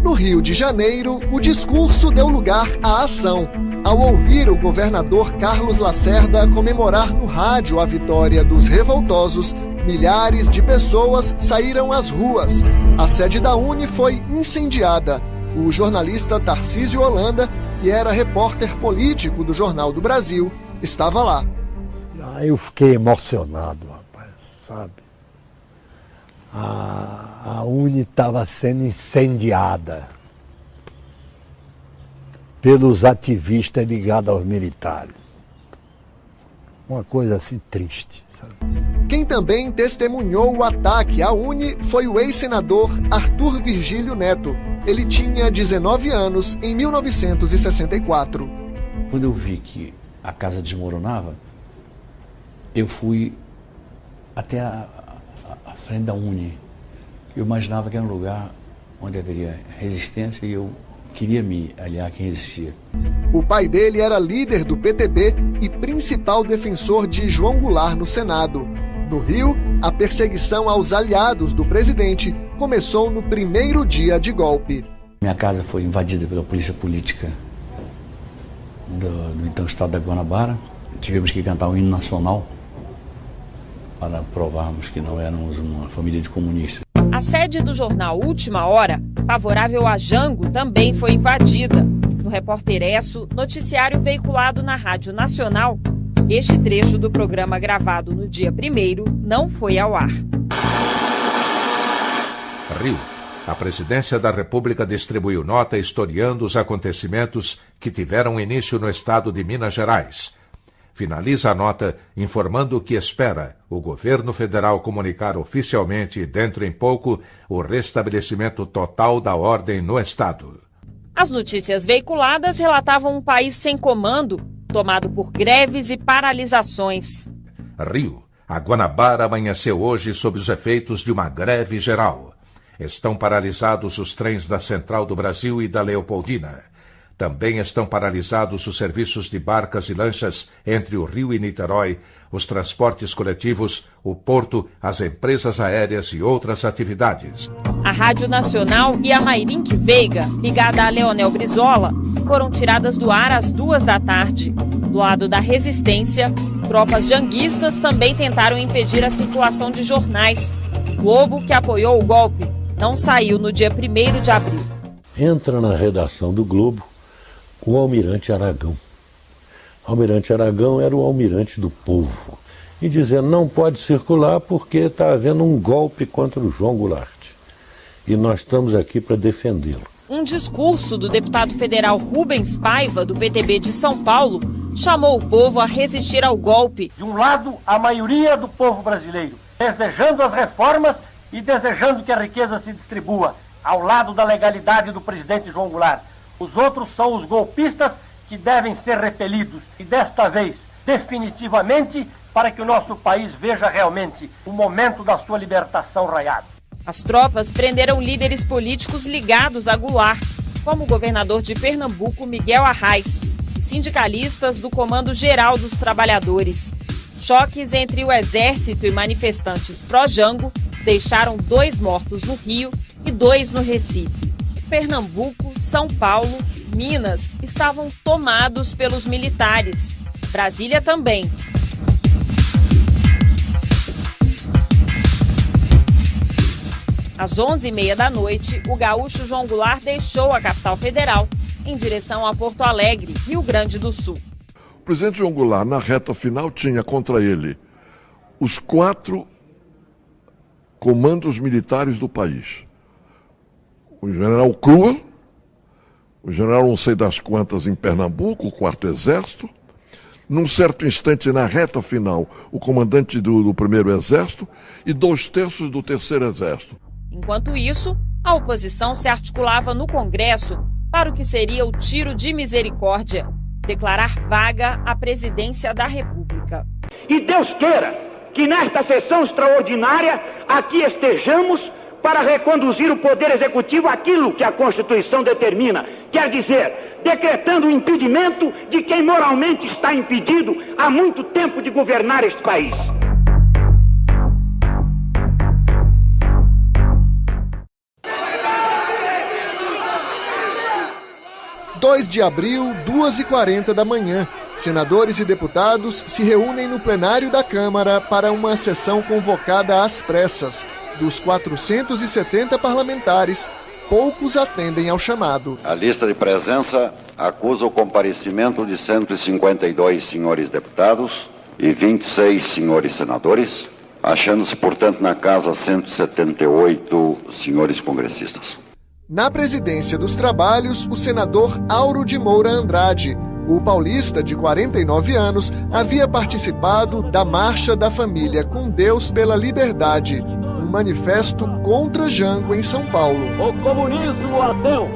No Rio de Janeiro, o discurso deu lugar à ação. Ao ouvir o governador Carlos Lacerda comemorar no rádio a vitória dos revoltosos, milhares de pessoas saíram às ruas. A sede da UNE foi incendiada. O jornalista Tarcísio Holanda, que era repórter político do Jornal do Brasil, estava lá. Aí eu fiquei emocionado, rapaz, sabe? A UNE estava sendo incendiada pelos ativistas ligados aos militares. Uma coisa assim triste, sabe? Quem também testemunhou o ataque à UNE foi o ex-senador Arthur Virgílio Neto. Ele tinha 19 anos em 1964. Quando eu vi que a casa desmoronava, eu fui até a frente da UNE. Eu imaginava que era um lugar onde haveria resistência e eu queria me aliar a quem existia. O pai dele era líder do PTB e principal defensor de João Goulart no Senado. No Rio, a perseguição aos aliados do presidente começou no primeiro dia de golpe. Minha casa foi invadida pela polícia política do então estado da Guanabara. Tivemos que cantar um hino nacional para provarmos que não éramos uma família de comunistas. A sede do jornal Última Hora, favorável a Jango, também foi invadida. No Repórter Esso, noticiário veiculado na Rádio Nacional, este trecho do programa gravado no dia 1º não foi ao ar. Rio. A Presidência da República distribuiu nota historiando os acontecimentos que tiveram início no estado de Minas Gerais. Finaliza a nota informando que espera o governo federal comunicar oficialmente, dentro em pouco, o restabelecimento total da ordem no estado. As notícias veiculadas relatavam um país sem comando, tomado por greves e paralisações. Rio. A Guanabara amanheceu hoje sob os efeitos de uma greve geral. Estão paralisados os trens da Central do Brasil e da Leopoldina. Também estão paralisados os serviços de barcas e lanchas entre o Rio e Niterói, os transportes coletivos, o porto, as empresas aéreas e outras atividades. A Rádio Nacional e a Mairink Veiga, ligada a Leonel Brizola, foram tiradas do ar às 2 da tarde. Do lado da resistência, tropas janguistas também tentaram impedir a circulação de jornais. O Globo, que apoiou o golpe, não saiu no dia 1º de abril. Entra na redação do Globo o almirante Aragão. O almirante Aragão era o almirante do povo. E dizendo, não pode circular porque está havendo um golpe contra o João Goulart. E nós estamos aqui para defendê-lo. Um discurso do deputado federal Rubens Paiva, do PTB de São Paulo, chamou o povo a resistir ao golpe. De um lado, a maioria do povo brasileiro, desejando as reformas e desejando que a riqueza se distribua, ao lado da legalidade do presidente João Goulart. Os outros são os golpistas que devem ser repelidos. E desta vez, definitivamente, para que o nosso país veja realmente o momento da sua libertação raiado. As tropas prenderam líderes políticos ligados a Goulart, como o governador de Pernambuco, Miguel Arraes, e sindicalistas do Comando Geral dos Trabalhadores. Choques entre o exército e manifestantes pró-Jango deixaram 2 mortos no Rio e 2 no Recife. Pernambuco, São Paulo, Minas estavam tomados pelos militares. Brasília também. Às 11h30 da noite, o gaúcho João Goulart deixou a capital federal em direção a Porto Alegre, Rio Grande do Sul. O presidente João Goulart, na reta final, tinha contra ele os 4 comandos militares do país. O general Crua, o general não sei das quantas em Pernambuco, o 4º Exército, num certo instante, na reta final, o comandante do 1º Exército e 2/3 do 3º Exército. Enquanto isso, a oposição se articulava no Congresso para o que seria o tiro de misericórdia, declarar vaga a presidência da República. E Deus queira que nesta sessão extraordinária aqui estejamos para reconduzir o Poder Executivo àquilo que a Constituição determina, quer dizer, decretando o impedimento de quem moralmente está impedido há muito tempo de governar este país. – 2 de abril, 2h40 da manhã. Senadores e deputados se reúnem no plenário da Câmara para uma sessão convocada às pressas. Dos 470 parlamentares, poucos atendem ao chamado. A lista de presença acusa o comparecimento de 152 senhores deputados e 26 senhores senadores, achando-se, portanto, na casa 178 senhores congressistas. Na presidência dos trabalhos, o senador Auro de Moura Andrade. O paulista, de 49 anos, havia participado da Marcha da Família com Deus pela Liberdade, um manifesto contra Jango em São Paulo. O comunismo ateu.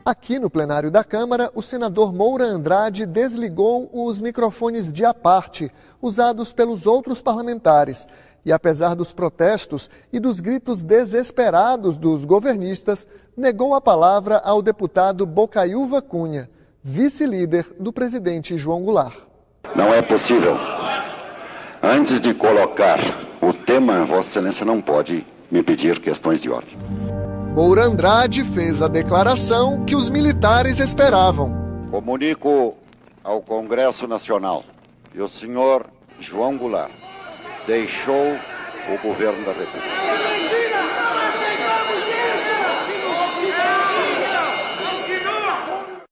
Aqui no plenário da Câmara, o senador Moura Andrade desligou os microfones de aparte, usados pelos outros parlamentares. E apesar dos protestos e dos gritos desesperados dos governistas, negou a palavra ao deputado Bocaiúva Cunha, vice-líder do presidente João Goulart. Não é possível. Antes de colocar o tema, Vossa Excelência não pode me pedir questões de ordem. Moura Andrade fez a declaração que os militares esperavam. Comunico ao Congresso Nacional que o senhor João Goulart deixou o governo da República.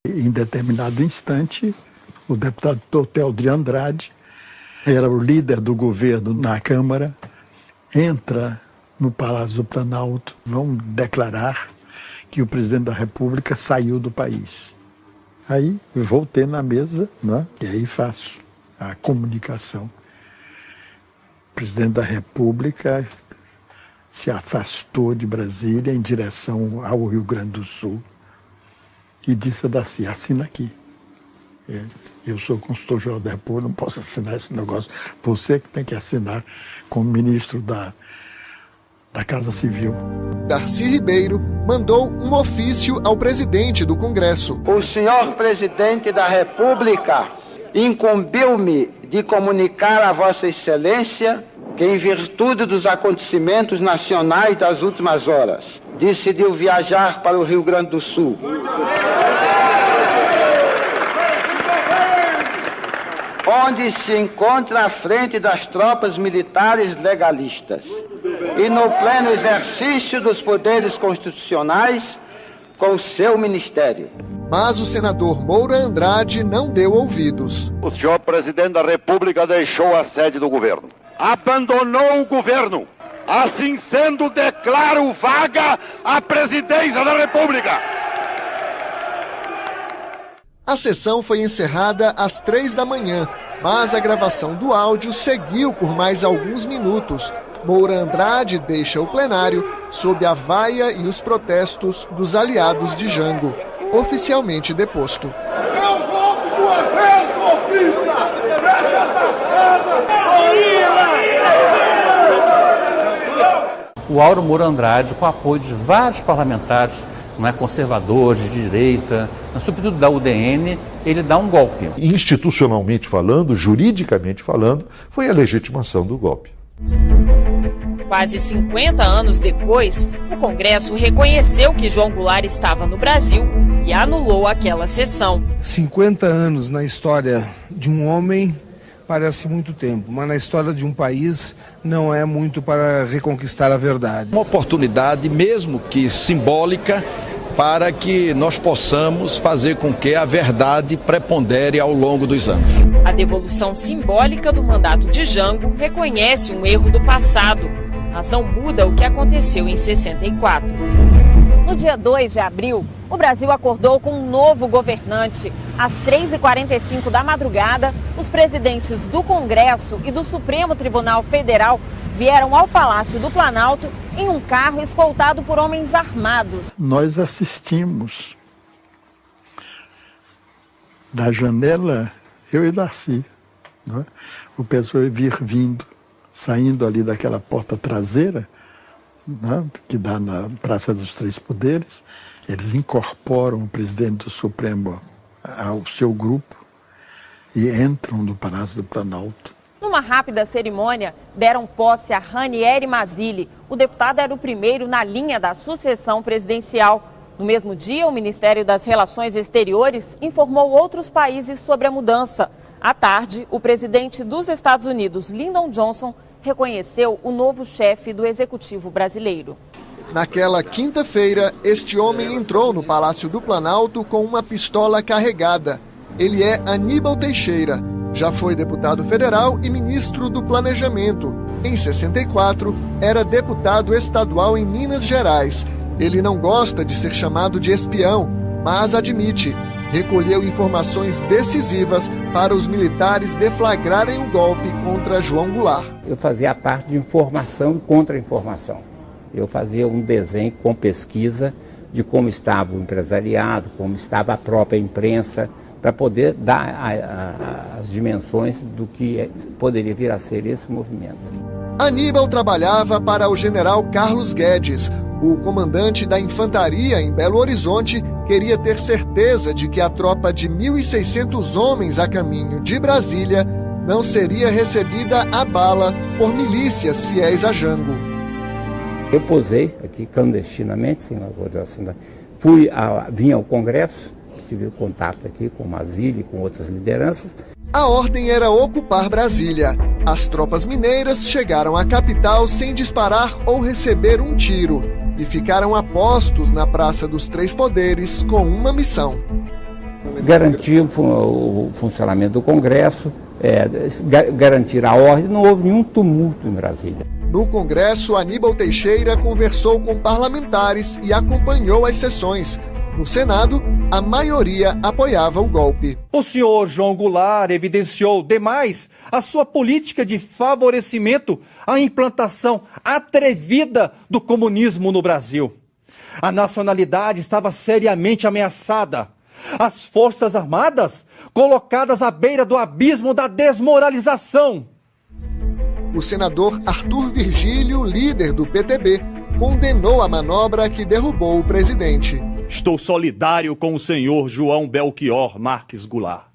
Em determinado instante, o deputado Totel de Andrade, era o líder do governo na Câmara, entra no Palácio do Planalto, vão declarar que o presidente da República saiu do país. Aí voltei na mesa, né? E aí faço a comunicação. O presidente da República se afastou de Brasília em direção ao Rio Grande do Sul e disse a Daci, assina aqui. Eu sou consultor-geral da República, não posso assinar esse negócio. Você que tem que assinar como ministro da Casa Civil. Darcy Ribeiro mandou um ofício ao presidente do Congresso. O senhor presidente da República incumbiu-me de comunicar a Vossa Excelência que, em virtude dos acontecimentos nacionais das últimas horas, decidiu viajar para o Rio Grande do Sul. Onde se encontra à frente das tropas militares legalistas e no pleno exercício dos poderes constitucionais com seu ministério. Mas o senador Moura Andrade não deu ouvidos. O senhor presidente da República deixou a sede do governo. Abandonou o governo. Assim sendo, declaro vaga a presidência da República. A sessão foi encerrada às 3 da manhã, mas a gravação do áudio seguiu por mais alguns minutos. Moura Andrade deixa o plenário sob a vaia e os protestos dos aliados de Jango, oficialmente deposto. Eu vou sua vez, golpista! Fecha essa O Auro Moura Andrade, com o apoio de vários parlamentares, não é, conservadores, de direita, mas sobretudo da UDN, ele dá um golpe. Institucionalmente falando, juridicamente falando, foi a legitimação do golpe. Quase 50 anos depois, o Congresso reconheceu que João Goulart estava no Brasil e anulou aquela sessão. 50 anos na história de um homem parece muito tempo, mas na história de um país não é muito para reconquistar a verdade. Uma oportunidade, mesmo que simbólica, para que nós possamos fazer com que a verdade prepondere ao longo dos anos. A devolução simbólica do mandato de Jango reconhece um erro do passado, mas não muda o que aconteceu em 64. No dia 2 de abril, o Brasil acordou com um novo governante. Às 3h45 da madrugada, os presidentes do Congresso e do Supremo Tribunal Federal vieram ao Palácio do Planalto em um carro escoltado por homens armados. Nós assistimos da janela, eu e Darcy, não é? O pessoal vir vindo, saindo ali daquela porta traseira, né, que dá na Praça dos Três Poderes. Eles incorporam o presidente do Supremo ao seu grupo e entram no Palácio do Planalto. Numa rápida cerimônia, deram posse a Ranieri Mazzilli. O deputado era o primeiro na linha da sucessão presidencial. No mesmo dia, o Ministério das Relações Exteriores informou outros países sobre a mudança. À tarde, o presidente dos Estados Unidos, Lyndon Johnson, reconheceu o novo chefe do Executivo brasileiro. Naquela quinta-feira, este homem entrou no Palácio do Planalto com uma pistola carregada. Ele é Aníbal Teixeira. Já foi deputado federal e ministro do Planejamento. Em 64, era deputado estadual em Minas Gerais. Ele não gosta de ser chamado de espião, mas admite. Recolheu informações decisivas para os militares deflagrarem o golpe contra João Goulart. Eu fazia a parte de informação e contra-informação. Eu fazia um desenho com pesquisa de como estava o empresariado, como estava a própria imprensa, para poder dar as dimensões do que poderia vir a ser esse movimento. Aníbal trabalhava para o general Carlos Guedes. O comandante da infantaria em Belo Horizonte queria ter certeza de que a tropa de 1.600 homens a caminho de Brasília não seria recebida a bala por milícias fiéis a Jango. Eu posei aqui clandestinamente, sem uma coordenação. Vim ao Congresso, tive contato aqui com Mazzilli e com outras lideranças. A ordem era ocupar Brasília. As tropas mineiras chegaram à capital sem disparar ou receber um tiro e ficaram a postos na Praça dos Três Poderes com uma missão. Garantir o funcionamento do Congresso, garantir a ordem, não houve nenhum tumulto em Brasília. No Congresso, Aníbal Teixeira conversou com parlamentares e acompanhou as sessões. No Senado, a maioria apoiava o golpe. O senhor João Goulart evidenciou demais a sua política de favorecimento à implantação atrevida do comunismo no Brasil. A nacionalidade estava seriamente ameaçada. As Forças Armadas colocadas à beira do abismo da desmoralização. O senador Arthur Virgílio, líder do PTB, condenou a manobra que derrubou o presidente. Estou solidário com o senhor João Belchior Marques Goulart.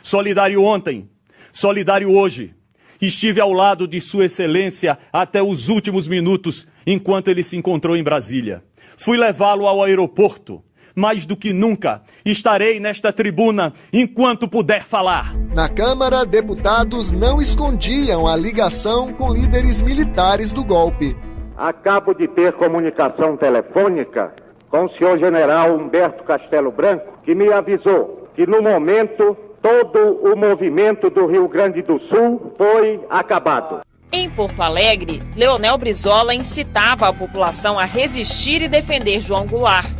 Solidário ontem, solidário hoje. Estive ao lado de Sua Excelência até os últimos minutos, enquanto ele se encontrou em Brasília. Fui levá-lo ao aeroporto. Mais do que nunca, estarei nesta tribuna enquanto puder falar. Na Câmara, deputados não escondiam a ligação com líderes militares do golpe. Acabo de ter comunicação telefônica com o senhor general Humberto Castelo Branco, que me avisou que no momento todo o movimento do Rio Grande do Sul foi acabado. Em Porto Alegre, Leonel Brizola incitava a população a resistir e defender João Goulart.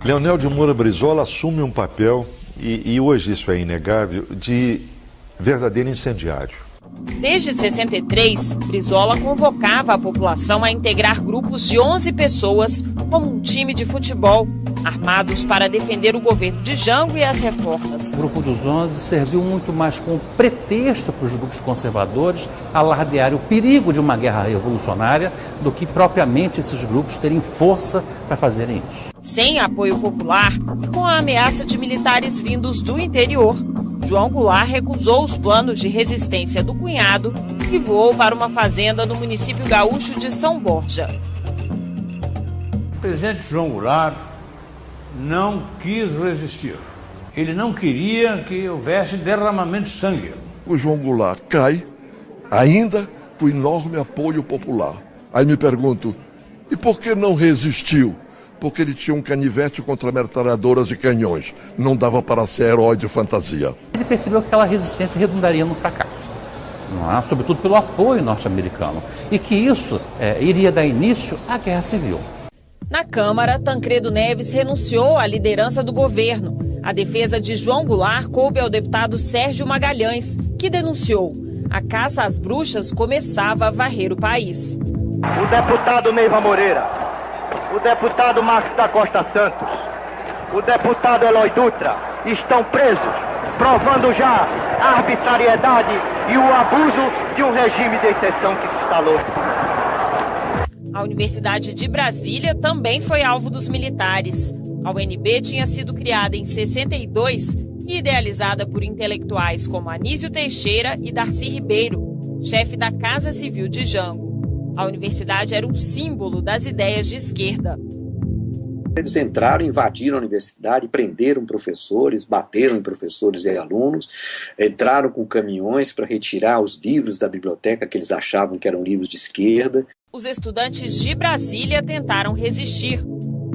Leonel de Moura Brizola assume um papel, e hoje isso é inegável, de verdadeiro incendiário. Desde 63, Brizola convocava a população a integrar grupos de 11 pessoas como um time de futebol, armados para defender o governo de Jango e as reformas. O Grupo dos 11 serviu muito mais como pretexto para os grupos conservadores alardearem o perigo de uma guerra revolucionária do que propriamente esses grupos terem força para fazerem isso. Sem apoio popular e com a ameaça de militares vindos do interior, João Goulart recusou os planos de resistência do cunhado e voou para uma fazenda no município gaúcho de São Borja. O presidente João Goulart não quis resistir. Ele não queria que houvesse derramamento de sangue. O João Goulart cai, ainda com enorme apoio popular. Aí me pergunto, e por que não resistiu? Porque ele tinha um canivete contra metralhadoras e canhões. Não dava para ser herói de fantasia. Ele percebeu que aquela resistência redundaria no fracasso. sobretudo pelo apoio norte-americano, e que isso iria dar início à Guerra Civil. Na Câmara, Tancredo Neves renunciou à liderança do governo. A defesa de João Goulart coube ao deputado Sérgio Magalhães, que denunciou: a caça às bruxas começava a varrer o país. O deputado Neiva Moreira, o deputado Marcos da Costa Santos, o deputado Eloy Dutra estão presos, provando já a arbitrariedade e o abuso de um regime de exceção que se instalou. A Universidade de Brasília também foi alvo dos militares. A UNB tinha sido criada em 62 e idealizada por intelectuais como Anísio Teixeira e Darcy Ribeiro, chefe da Casa Civil de Jango. A universidade era um símbolo das ideias de esquerda. Eles entraram, invadiram a universidade, prenderam professores, bateram em professores e alunos, entraram com caminhões para retirar os livros da biblioteca que eles achavam que eram livros de esquerda. Os estudantes de Brasília tentaram resistir.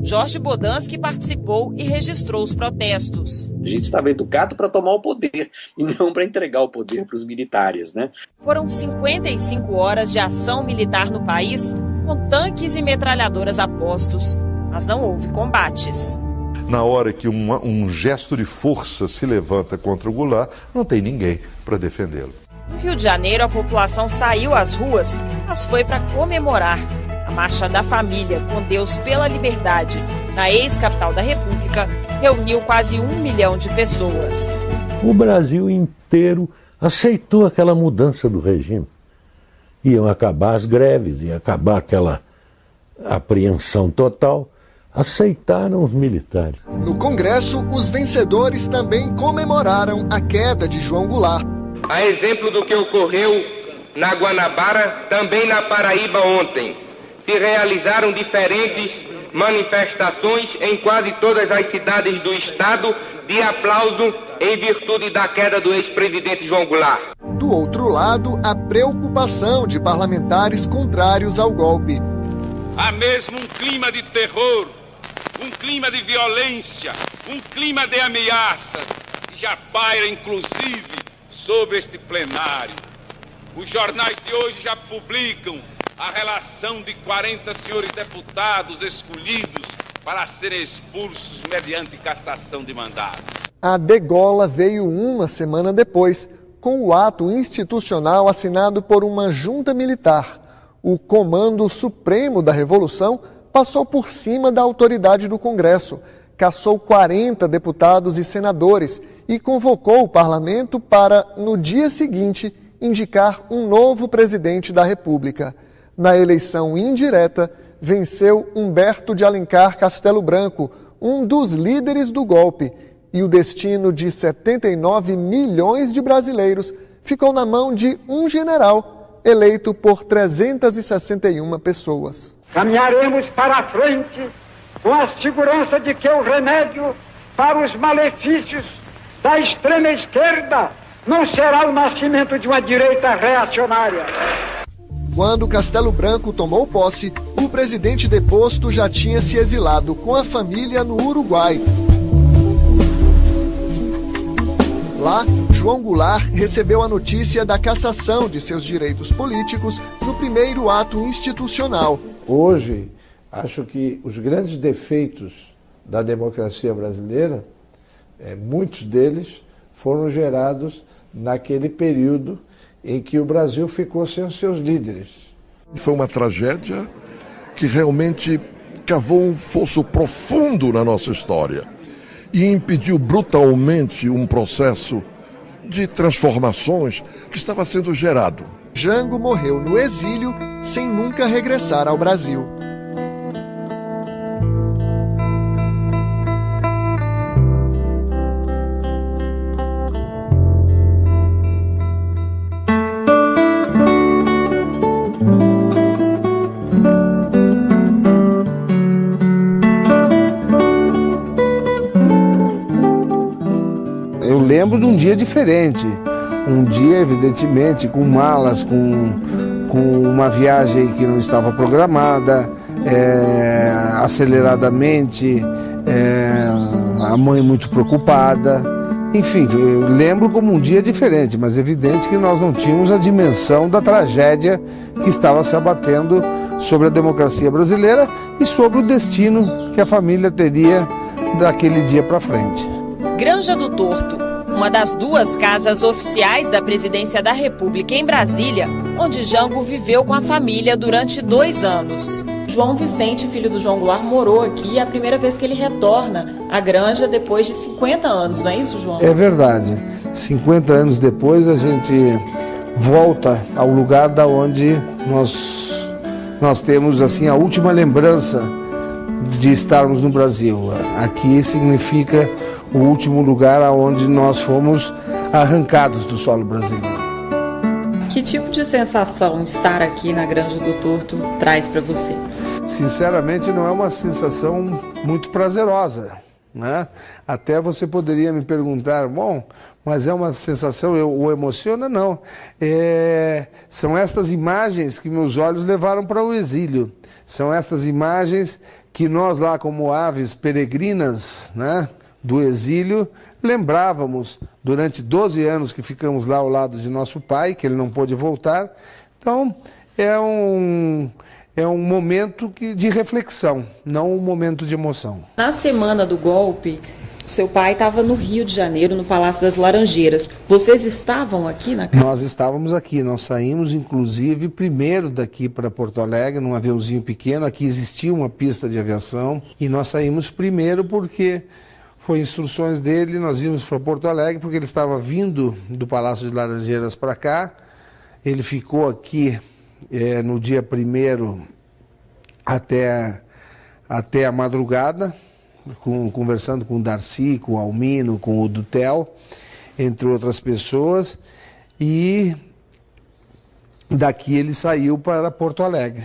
Jorge Bodansky participou e registrou os protestos. A gente estava educado para tomar o poder e não para entregar o poder para os militares, né? Foram 55 horas de ação militar no país, com tanques e metralhadoras a postos, mas não houve combates. Na hora que um gesto de força se levanta contra o Goulart, não tem ninguém para defendê-lo. No Rio de Janeiro, a população saiu às ruas, mas foi para comemorar a Marcha da Família com Deus pela Liberdade, na ex-capital da República, reuniu quase 1 milhão de pessoas. O Brasil inteiro aceitou aquela mudança do regime. Iam acabar as greves, ia acabar aquela apreensão total. Aceitaram os militares. No Congresso, os vencedores também comemoraram a queda de João Goulart. A exemplo do que ocorreu na Guanabara, também na Paraíba ontem, se realizaram diferentes manifestações em quase todas as cidades do estado de aplauso em virtude da queda do ex-presidente João Goulart. Do outro lado, a preocupação de parlamentares contrários ao golpe. Há mesmo um clima de terror, um clima de violência, um clima de ameaças que já paira inclusive sobre este plenário. Os jornais de hoje já publicam a relação de 40 senhores deputados escolhidos para serem expulsos mediante cassação de mandato. A degola veio uma semana depois, com o ato institucional assinado por uma junta militar. O Comando Supremo da Revolução passou por cima da autoridade do Congresso, cassou 40 deputados e senadores e convocou o parlamento para, no dia seguinte, indicar um novo presidente da República. Na eleição indireta, venceu Humberto de Alencar Castelo Branco, um dos líderes do golpe, e o destino de 79 milhões de brasileiros ficou na mão de um general eleito por 361 pessoas. Caminharemos para a frente com a segurança de que o remédio para os malefícios da extrema esquerda não será o nascimento de uma direita reacionária. Quando Castelo Branco tomou posse, o presidente deposto já tinha se exilado com a família no Uruguai. Lá, João Goulart recebeu a notícia da cassação de seus direitos políticos no primeiro ato institucional. Hoje, acho que os grandes defeitos da democracia brasileira, muitos deles foram gerados naquele período em que o Brasil ficou sem os seus líderes. Foi uma tragédia que realmente cavou um fosso profundo na nossa história e impediu brutalmente um processo de transformações que estava sendo gerado. Jango morreu no exílio sem nunca regressar ao Brasil. Eu lembro de um dia diferente, um dia evidentemente com malas, com uma viagem que não estava programada, aceleradamente, a mãe muito preocupada, Enfim, eu lembro como um dia diferente, mas é evidente que nós não tínhamos a dimensão da tragédia que estava se abatendo sobre a democracia brasileira e sobre o destino que a família teria daquele dia para frente. Granja do Torto, uma das 2 casas oficiais da Presidência da República em Brasília, onde Jango viveu com a família durante 2 anos. João Vicente, filho do João Goulart, morou aqui, é a primeira vez que ele retorna à Granja depois de 50 anos, não é isso, João? É verdade. 50 anos depois a gente volta ao lugar da onde nós temos assim a última lembrança de estarmos no Brasil. Aqui significa o último lugar aonde nós fomos arrancados do solo brasileiro. Que tipo de sensação estar aqui na Granja do Torto traz para você? Sinceramente, não é uma sensação muito prazerosa, né? Até você poderia me perguntar, bom, mas é uma sensação, o emociona? Não. São estas imagens que meus olhos levaram para o exílio. São estas imagens que nós lá, como aves peregrinas, né, do exílio, lembrávamos durante 12 anos que ficamos lá ao lado de nosso pai, que ele não pôde voltar. Então, é um momento de reflexão, não um momento de emoção. Na semana do golpe, seu pai estava no Rio de Janeiro, no Palácio das Laranjeiras. Vocês estavam aqui na casa? Nós estávamos aqui, nós saímos inclusive primeiro daqui para Porto Alegre, num aviãozinho pequeno. Aqui existia uma pista de aviação e nós saímos primeiro porque foi instruções dele, nós íamos para Porto Alegre porque ele estava vindo do Palácio de Laranjeiras para cá. Ele ficou aqui no dia 1º até a madrugada, conversando com o Darcy, com o Almino, com o Dutel, entre outras pessoas, e daqui ele saiu para Porto Alegre.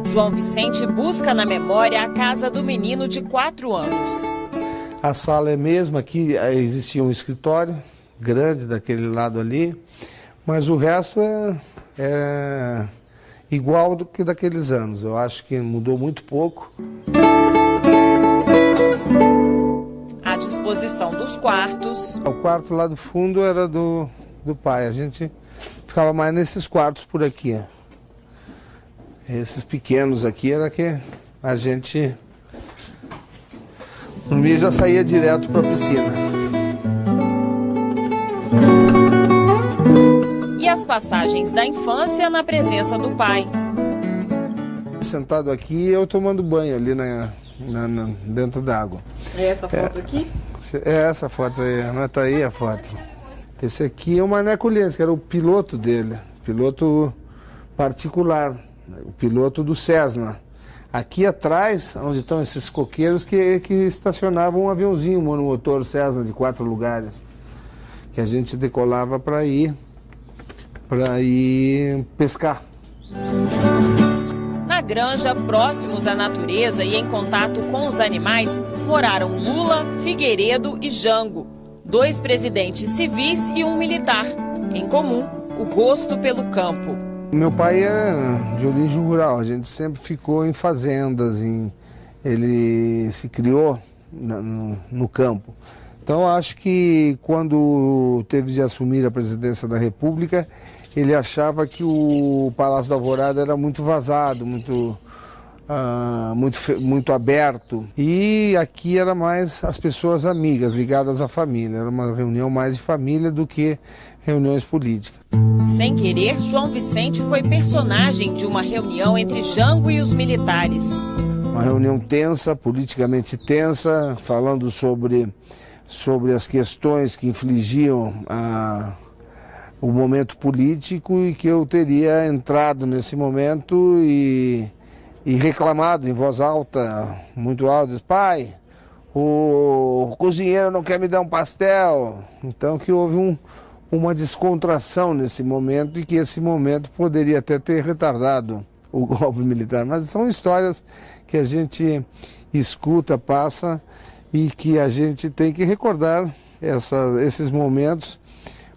João Vicente busca na memória a casa do menino de 4 anos. A sala é a mesma, aqui existia um escritório grande daquele lado ali, mas o resto é igual do que daqueles anos. Eu acho que mudou muito pouco. À disposição dos quartos. O quarto lá do fundo era do pai. A gente ficava mais nesses quartos por aqui. Esses pequenos aqui era que a gente dormia e já saía direto para a piscina. E as passagens da infância na presença do pai. Sentado aqui, eu tomando banho ali dentro d'água. É essa foto aqui? É essa foto aí, não tá aí a foto. Esse aqui é o Mané Colhens, que era o piloto dele, piloto particular, o piloto do Cessna. Aqui atrás, onde estão esses coqueiros que estacionavam um aviãozinho monomotor Cessna de 4 lugares, que a gente decolava para ir pescar. Na granja, próximos à natureza e em contato com os animais, moraram Lula, Figueiredo e Jango, 2 presidentes civis e um militar. Em comum, o gosto pelo campo. Meu pai é de origem rural, a gente sempre ficou em fazendas, ele se criou no campo. Então acho que quando teve de assumir a presidência da República, ele achava que o Palácio da Alvorada era muito vazado, muito aberto. E aqui era mais as pessoas amigas, ligadas à família. Era uma reunião mais de família do que reuniões políticas. Sem querer, João Vicente foi personagem de uma reunião entre Jango e os militares. Uma reunião tensa, politicamente tensa, falando sobre as questões que infligiam o momento político, e que eu teria entrado nesse momento e reclamado em voz alta, muito alta, disse, pai, o cozinheiro não quer me dar um pastel. Então que houve uma descontração nesse momento, e que esse momento poderia até ter retardado o golpe militar. Mas são histórias que a gente escuta, passa, e que a gente tem que recordar esses momentos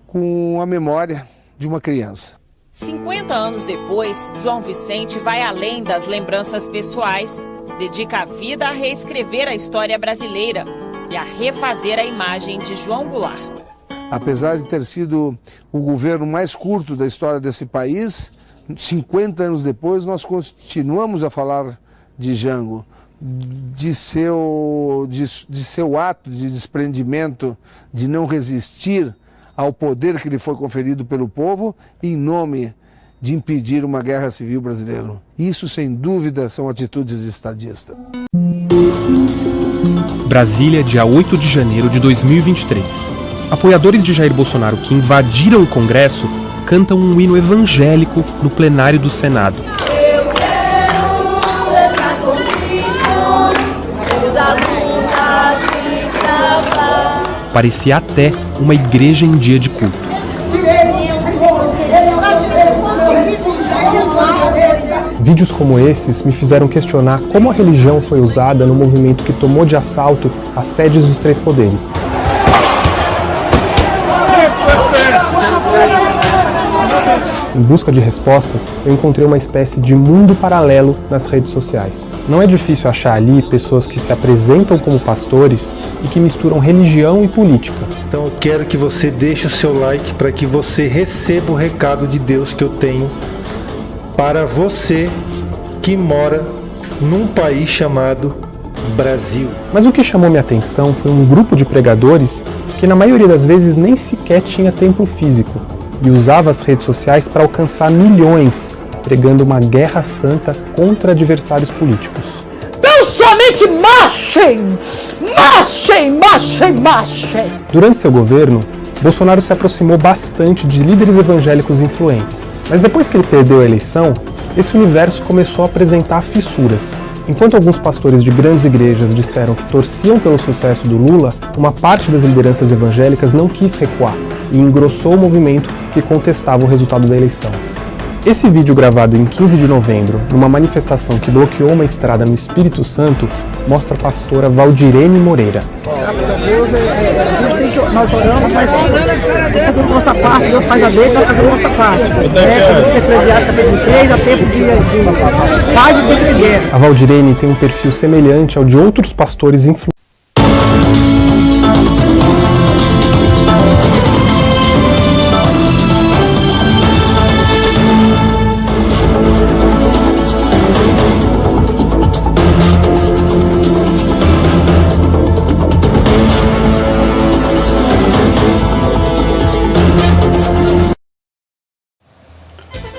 com a memória de uma criança. 50 anos depois, João Vicente vai além das lembranças pessoais. Dedica a vida a reescrever a história brasileira. e a refazer a imagem de João Goulart. Apesar de ter sido o governo mais curto da história desse país, 50 anos depois nós continuamos a falar de Jango, de seu ato de desprendimento, de não resistir ao poder que lhe foi conferido pelo povo em nome de impedir uma guerra civil brasileira. Isso, sem dúvida, são atitudes estadistas. Brasília, dia 8 de janeiro de 2023. Apoiadores de Jair Bolsonaro que invadiram o Congresso cantam um hino evangélico no plenário do Senado. Parecia até uma igreja em dia de culto. Vídeos como esses me fizeram questionar como a religião foi usada no movimento que tomou de assalto as sedes dos três poderes. Em busca de respostas, eu encontrei uma espécie de mundo paralelo nas redes sociais. Não é difícil achar ali pessoas que se apresentam como pastores e que misturam religião e política. Então eu quero que você deixe o seu like para que você receba o recado de Deus que eu tenho para você que mora num país chamado Brasil. Mas o que chamou minha atenção foi um grupo de pregadores que na maioria das vezes nem sequer tinha templo físico e usava as redes sociais para alcançar milhões, pregando uma guerra santa contra adversários políticos. Então somente marchem! Marchem, marchem, marchem! Durante seu governo, Bolsonaro se aproximou bastante de líderes evangélicos influentes. Mas depois que ele perdeu a eleição, esse universo começou a apresentar fissuras. Enquanto alguns pastores de grandes igrejas disseram que torciam pelo sucesso do Lula, uma parte das lideranças evangélicas não quis recuar e engrossou o movimento que contestava o resultado da eleição. Esse vídeo, gravado em 15 de novembro, numa manifestação que bloqueou uma estrada no Espírito Santo, mostra a pastora Valdirene Moreira. Graças a Deus, nós oramos, mas nós fazemos a nossa parte, Deus faz a dele, nós fazemos a nossa parte. Eclesiastes capítulo 3, a tempo de paz e tempo de guerra. A Valdirene tem um perfil semelhante ao de outros pastores influentes.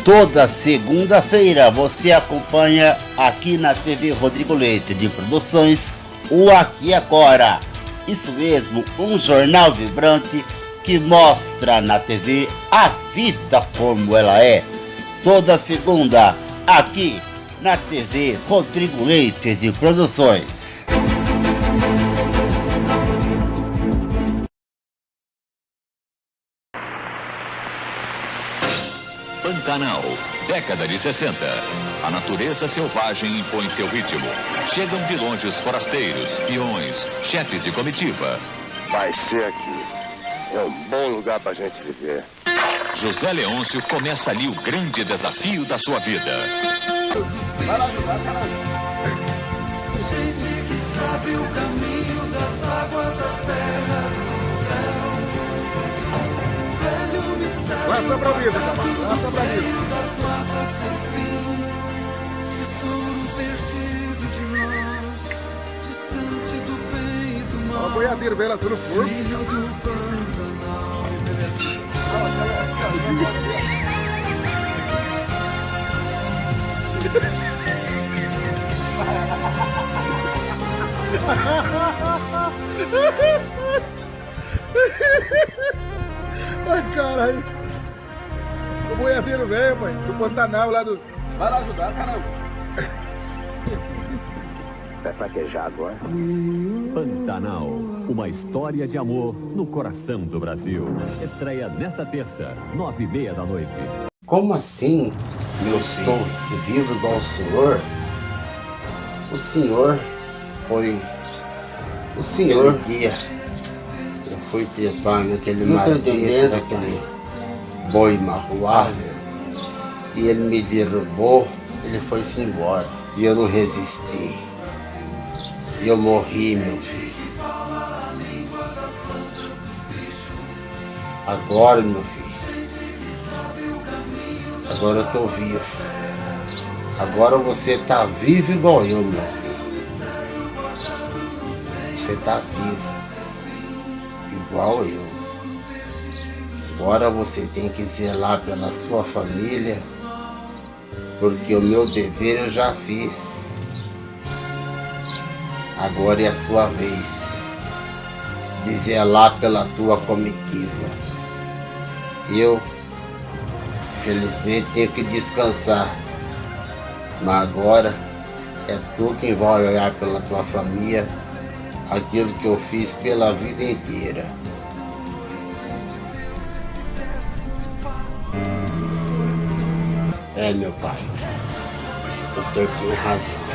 Toda segunda-feira você acompanha aqui na TV Rodrigo Leite de Produções o Aqui Agora. Isso mesmo, um jornal vibrante que mostra na TV a vida como ela é. Toda segunda, aqui na TV Rodrigo Leite de Produções. Pantanal, década de 60. A natureza selvagem impõe seu ritmo. Chegam de longe os forasteiros, peões, chefes de comitiva. Vai ser aqui. É um bom lugar pra gente viver. José Leôncio começa ali o grande desafio da sua vida. Vai lá, gente que sabe o caminho das águas, das terras, do céu. Vai pra vida, vai pra vida. Das matas sem fim, tesouro perdido de nós, distante do bem e do mal. A boiadeira vem lá tudo fogo. Filho do Pantanal. Ai, caralho. O boiadeiro velho, pai. Do Pantanal lá do... Vai lá ajudar, caralho. É fraquejado, é? Pantanal, uma história de amor no coração do Brasil. Estreia nesta terça, 9h30 da noite. Como assim? Eu estou vivo igual o senhor? O senhor foi... O senhor... Aquele dia, eu fui trepar naquele madeira, aquele boi marruado, e ele me derrubou, ele foi-se embora. E eu não resisti. E eu morri, meu filho. Agora, meu filho. Agora eu tô vivo. Agora você tá vivo igual eu, meu filho. Você tá vivo igual eu. Agora você tem que zelar pela sua família, porque o meu dever eu já fiz. Agora é a sua vez de zelar pela tua comitiva. Eu, infelizmente, tenho que descansar, mas agora é tu quem vai olhar pela tua família aquilo que eu fiz pela vida inteira. É, meu pai, o senhor tem razão.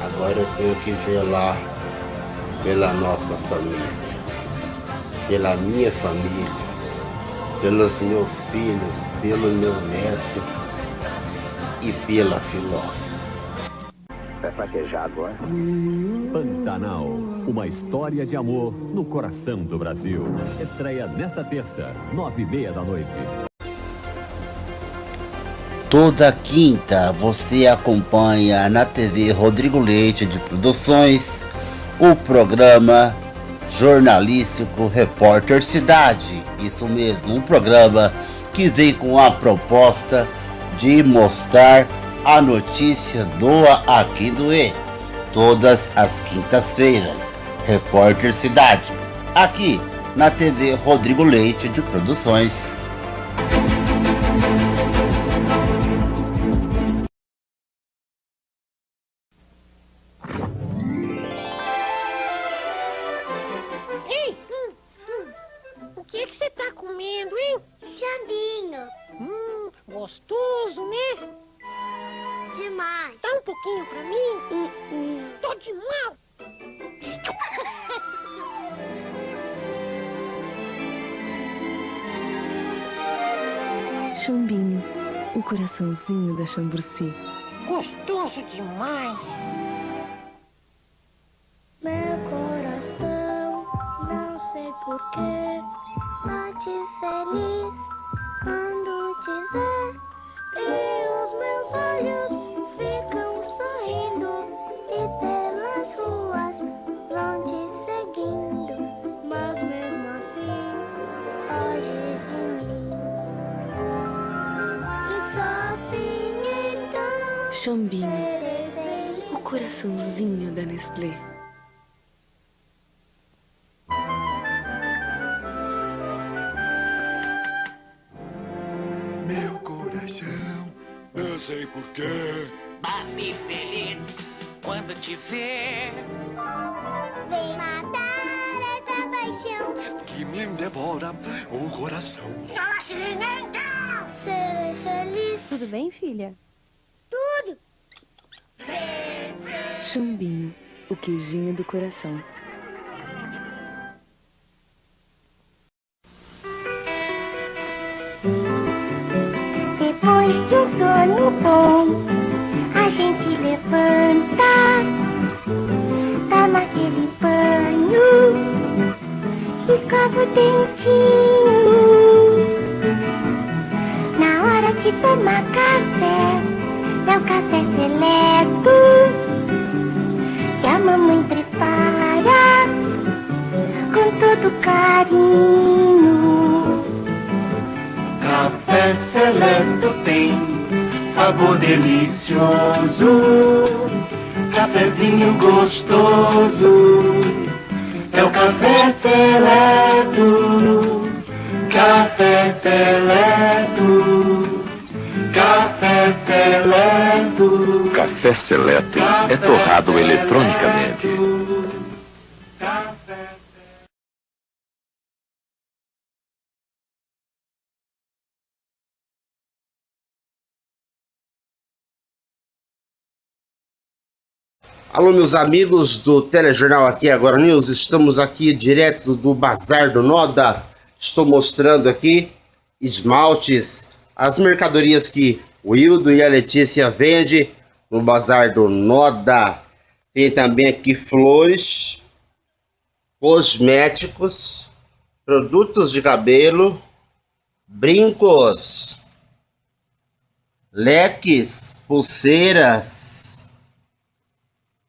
Agora eu tenho que zelar pela nossa família, pela minha família, pelos meus filhos, pelo meu neto e pela Filó. Vai fraquejar agora? Pantanal, uma história de amor no coração do Brasil. Estreia nesta terça, 9h30 da noite. Toda quinta você acompanha na TV Rodrigo Leite de Produções o programa jornalístico Repórter Cidade. Isso mesmo, um programa que vem com a proposta de mostrar a notícia do Aquindoê. Todas as quintas-feiras, Repórter Cidade, aqui na TV Rodrigo Leite de Produções. O que você tá comendo, hein? Jambinho. Gostoso, né? Demais. Dá um pouquinho pra mim? Tô de mal. Chambinho, o coraçãozinho da Chamburci. Gostoso demais. Meu coração, não sei porquê, bate feliz quando te vê. E os meus olhos ficam sorrindo e pelas ruas vão te seguindo. Mas mesmo assim, foges de mim. E só assim então Chambinho, serei feliz. o coraçãozinho da Nestlé. Meu coração, não sei porquê, Bate feliz quando te vê. Vem matar essa paixão. que me devora o coração. Só assim então. Serei feliz. Tudo bem, filha? Tudo. Chambinho, o queijinho do coração. Depois de um sono bom, a gente levanta, toma aquele banho, escova o dentinho. Na hora de tomar café, é o café seleto que a mamãe prepara com todo carinho. Café Seleto tem sabor delicioso, cafezinho gostoso. É o Café Seleto, Café Seleto, Café Seleto. Café Seleto é torrado eletronicamente. Alô, meus amigos do Telejornal Aqui Agora News, estamos aqui direto do Bazar do Noda. Estou mostrando aqui esmaltes, as mercadorias que o Hildo e a Letícia vendem no Bazar do Noda. Tem também aqui flores, cosméticos produtos de cabelo, brincos, leques, pulseiras.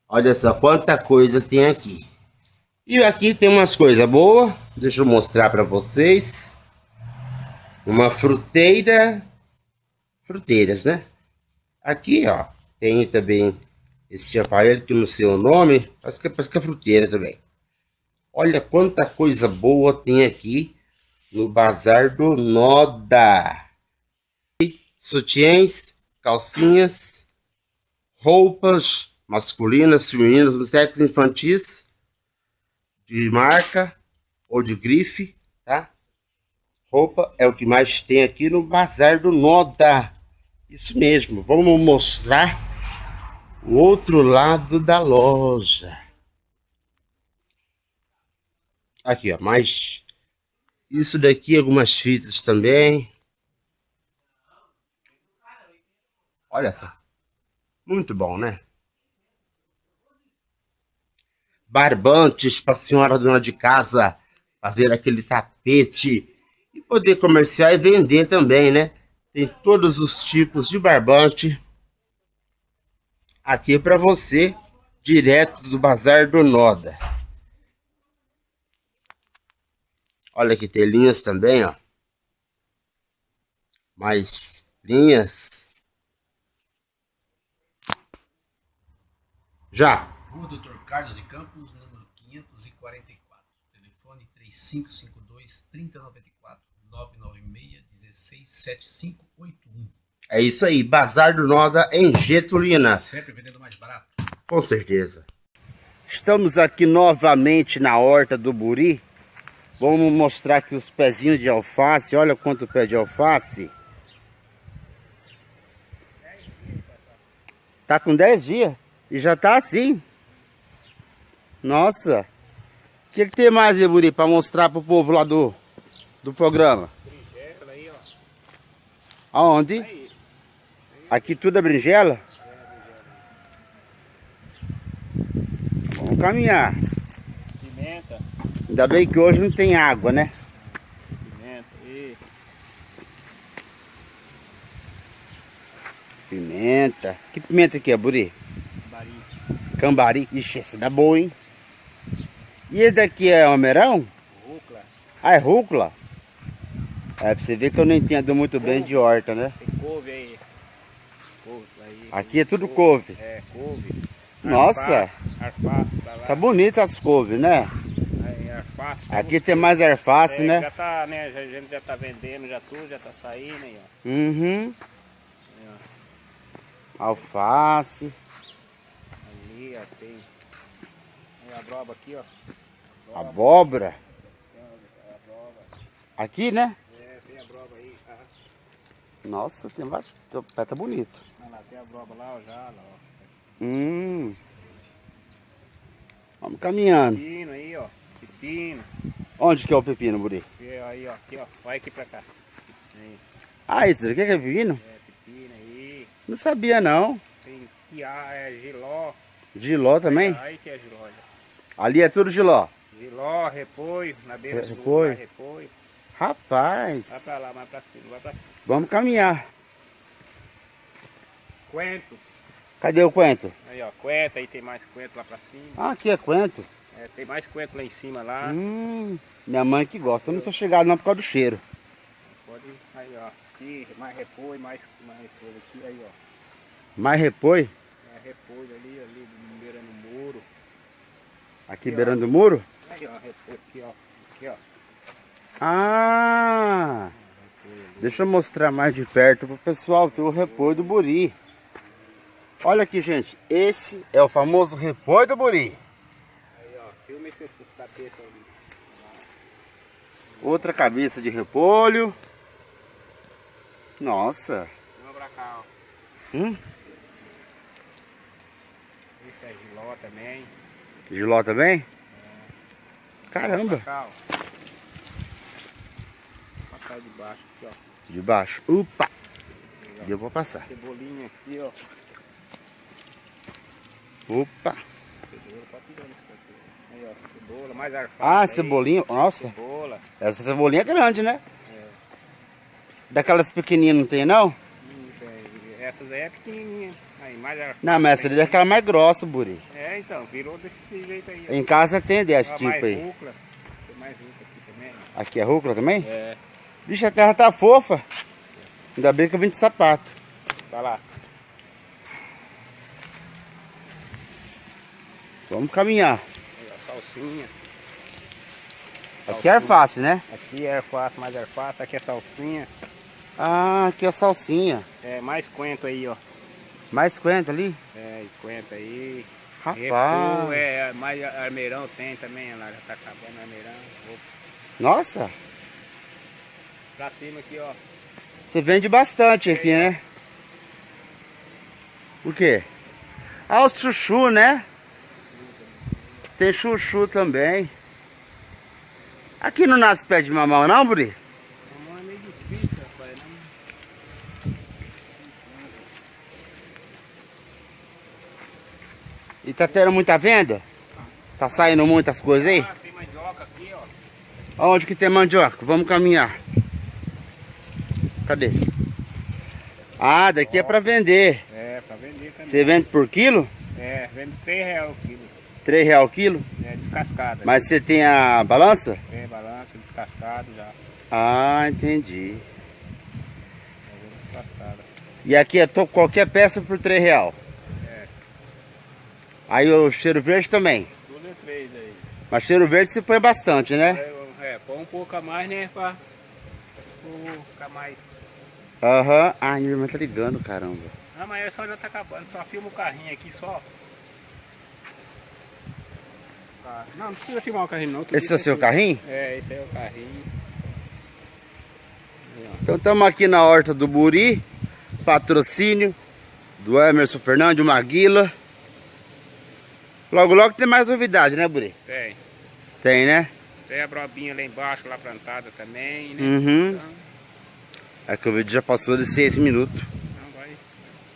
Olha só quanta coisa tem aqui. E aqui tem umas coisas boas. Deixa eu mostrar para vocês. Uma fruteira. Fruteiras, né? Aqui, ó, tem também esse aparelho que eu não sei o nome. Parece que é fruteira também. Olha quanta coisa boa tem aqui no Bazar do Noda. Sutiãs, calcinhas, roupas masculinas, femininas, no sexo infantis, de marca ou de grife, tá? Roupa é o que mais tem aqui no Bazar do Noda. Isso mesmo, vamos mostrar o outro lado da loja. Aqui, ó, mais isso daqui, algumas fitas também. Olha só, muito bom, né? Barbantes para a senhora dona de casa fazer aquele tapete e poder comerciar e vender também, né? Tem todos os tipos de barbante aqui para você, direto do Bazar do Noda. Olha que tem linhas também, ó. Mais linhas. Já. Rua Dr. Carlos de Campos, número 544. Telefone 3552-3094, 996-167581. É isso aí, Bazar do Noda em Getulina. Sempre vendendo mais barato. Com certeza. Estamos aqui novamente na horta do Buri. Vamos mostrar aqui os pezinhos de alface. Olha quanto pé de alface. Tá com 10 dias e já tá assim. Nossa. O que tem mais aí, Buri, para mostrar pro povo lá do programa? Berinjela aí, ó. Aonde? Aí. Aqui tudo é berinjela? Vamos caminhar. Pimenta. Ainda bem que hoje não tem água, né? Pimenta aí. Pimenta. Que pimenta que é, Buri? Cambari. Cambari. Ixi, essa dá boa, hein? E esse daqui é almeirão? Rúcula. Ah, é rúcula? É, pra você ver que eu não entendo muito bem de horta, né? Tem couve aí. Couve aí. Aqui é tudo couve. É, couve. Nossa! Arface, tá lá. Tá bonito as couves, né? Aí, arface. Aqui tem mais alface, né? Já tá, né? A gente já tá vendendo, já tudo, já tá saindo aí, ó. Uhum. Aí, ó. Alface. Ali, ó, tem. Aí a broba aqui, ó. Abóbora. Tem a broba. Aqui, né? É, tem a broba aí. Ah. Nossa, tem o pé tá bonito. Olha lá, tem a broba lá, ó, já, lá, ó. Vamos caminhando. Pepino aí, ó. Pepino. Onde que é o pepino, Buri? Aí, ó. Aqui, ó. Vai aqui pra cá. Aí. Ah, esse daqui é pepino? É, pepino aí. Não sabia, não. Tem quiá, giló. Giló também? Aí que é giló, já. Ali é tudo giló? Giló, repolho, na beira do repolho? repolho. Rapaz. Vai pra lá, mais pra cima, vai pra cima. Vamos caminhar. Coentro. Cadê o coentro? Aí, ó, coentro, aí tem mais coentro lá pra cima. Ah, aqui é coentro. É, tem mais coentro lá em cima, lá. Minha mãe que gosta. Eu não sou chegado não por causa do cheiro. Pode, aí, ó. Aqui, mais repolho, mais coisa aqui, aí, ó. Mais repolho? É, repolho ali, beirando o muro. Aqui beirando o muro? Aí, ó, repolho aqui, ó. Aqui, ó. Ah! Deixa eu mostrar mais de perto pro pessoal ver o repolho do Buri. Olha aqui, gente. Esse é o famoso repolho do Buri. Aí, ó. Filma esses cabeças ali. Outra cabeça de repolho. Nossa. Vamos pra cá, ó. Esse é giló também. Giló também? É. Caramba. Vamos pra cá, ó. Vou passar de baixo aqui, ó. De baixo. Opa! Deu pra passar. Cebolinha aqui, ó. Opa! Cebola, pode tirar nesse aqui. Aí, ó, cebola, mais arface. Ah, aí. cebolinha. Nossa. Cebola. Essa cebolinha é grande, né? É. Daquelas pequenininhas não tem, não? Não tem. Essas aí é pequenininha. Aí, não, mas essa ali é aquela mais grossa, Buri. É, então, virou desse jeito aí. Em casa tem desse tipo mais aí. Rúcula. Tem mais rúcula aqui também. Aqui é rúcula também? É. Bicho, a terra tá fofa. Ainda bem que eu vim de sapato. Vai lá. Vamos caminhar. Aí, ó, salsinha. Aqui é fácil, né? Aqui é fácil, mais é fácil. Aqui é salsinha. Ah, aqui é salsinha. É, mais coentro aí, ó. Mais coentro ali? É, coentro aí. Rapaz. Repu, mais armeirão tem também, lá já tá acabando armeirão. Opa. Nossa. Pra cima aqui, ó. Você vende bastante aqui, né? O quê? Ah, o chuchu, né? Tem chuchu também. Aqui não nasce pé de mamão não, Buri? Mamão é meio difícil, rapaz. Não... E tá tendo muita venda? Tá saindo muitas coisas aí? Ah, tem mandioca aqui, ó. Onde que tem mandioca? Vamos caminhar. Cadê? Ah, daqui é pra vender. É, pra vender também. Você vende por quilo? É, vende R$3 o quilo. R$3 o quilo? É, descascada. Mas você tem a balança? É, balança, descascado já. Ah, entendi. É, descascada. E aqui é qualquer peça por R$3. É. Aí o cheiro verde também? Tudo é 3 aí. Mas cheiro verde você põe bastante, né? Põe um pouco a mais, né? Pra ficar mais. Aham. Ah, minha irmã tá ligando, caramba. Não, mas só já tá acabando. Só filma o carrinho aqui só. Não, não precisa filmar o carrinho não. Esse é o seu carrinho? É, esse é o carrinho. Então estamos aqui na horta do Buri. Patrocínio do Emerson Fernandes, o Maguila. Logo, logo tem mais novidade, né, Buri? Tem. Tem, né? Tem a brobinha lá embaixo, lá plantada também, né? Uhum. Então... É que o vídeo já passou de 6 minutos. Não, vai.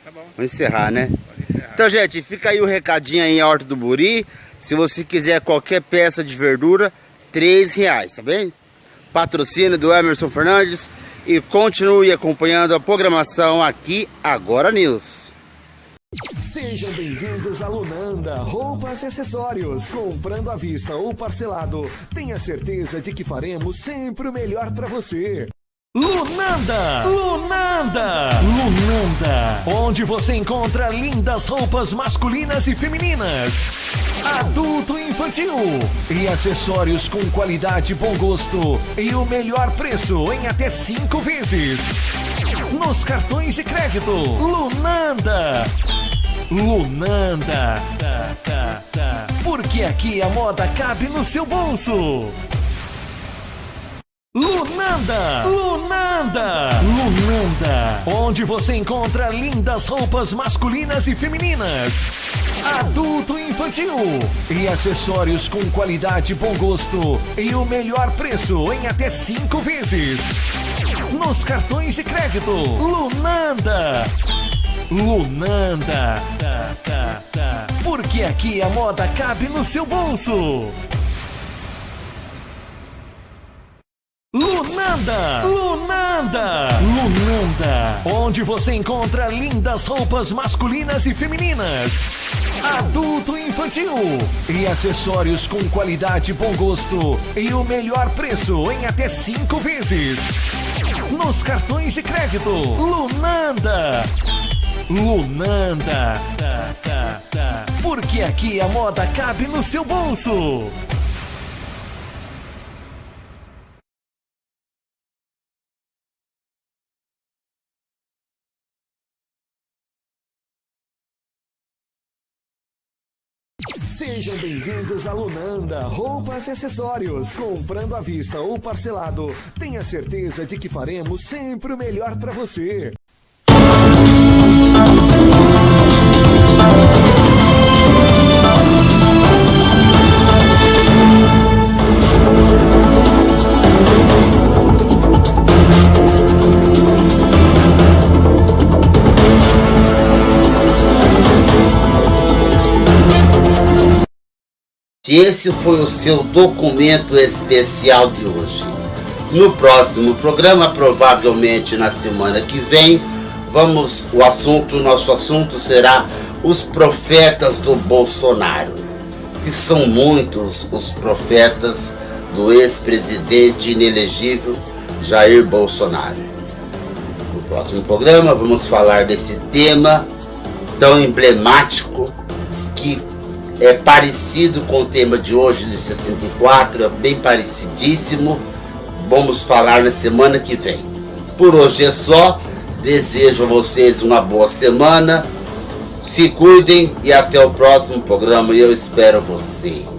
Tá bom. Vamos encerrar, né? Pode encerrar. Então, gente, fica aí o recadinho aí, a horta do Buri. Se você quiser qualquer peça de verdura, R$3, tá bem? Patrocínio do Emerson Fernandes. E continue acompanhando a programação aqui Agora News. Sejam bem-vindos a Lunanda Roupas e Acessórios. Comprando à vista ou parcelado, tenha certeza de que faremos sempre o melhor para você. Lunanda! Lunanda! Lunanda! Onde você encontra lindas roupas masculinas e femininas, adulto e infantil, e acessórios com qualidade e bom gosto, e o melhor preço em até 5 vezes. Nos cartões de crédito, Lunanda! Lunanda! Porque aqui a moda cabe no seu bolso. Lunanda! Lunanda! Lunanda! Onde você encontra lindas roupas masculinas e femininas, adulto e infantil, e acessórios com qualidade e bom gosto, e o melhor preço em até 5 vezes. Nos cartões de crédito, Lunanda! Lunanda! Porque aqui a moda cabe no seu bolso. Lunanda! Lunanda! Lunanda! Onde você encontra lindas roupas masculinas e femininas, adulto e infantil, e acessórios com qualidade e bom gosto, e o melhor preço em até 5 vezes. Nos cartões de crédito, Lunanda! Lunanda! Porque aqui a moda cabe no seu bolso. Sejam bem-vindos a Lunanda Roupas e Acessórios. Comprando à vista ou parcelado, tenha certeza de que faremos sempre o melhor para você. Esse foi o seu documento especial de hoje. No próximo programa, provavelmente na semana que vem, nosso assunto será os profetas do Bolsonaro, que são muitos os profetas do ex-presidente inelegível Jair Bolsonaro. No próximo programa vamos falar desse tema tão emblemático que é parecido com o tema de hoje de 64, é bem parecidíssimo. Vamos falar na semana que vem. Por hoje é só. Desejo a vocês uma boa semana. Se cuidem e até o próximo programa. Eu espero você.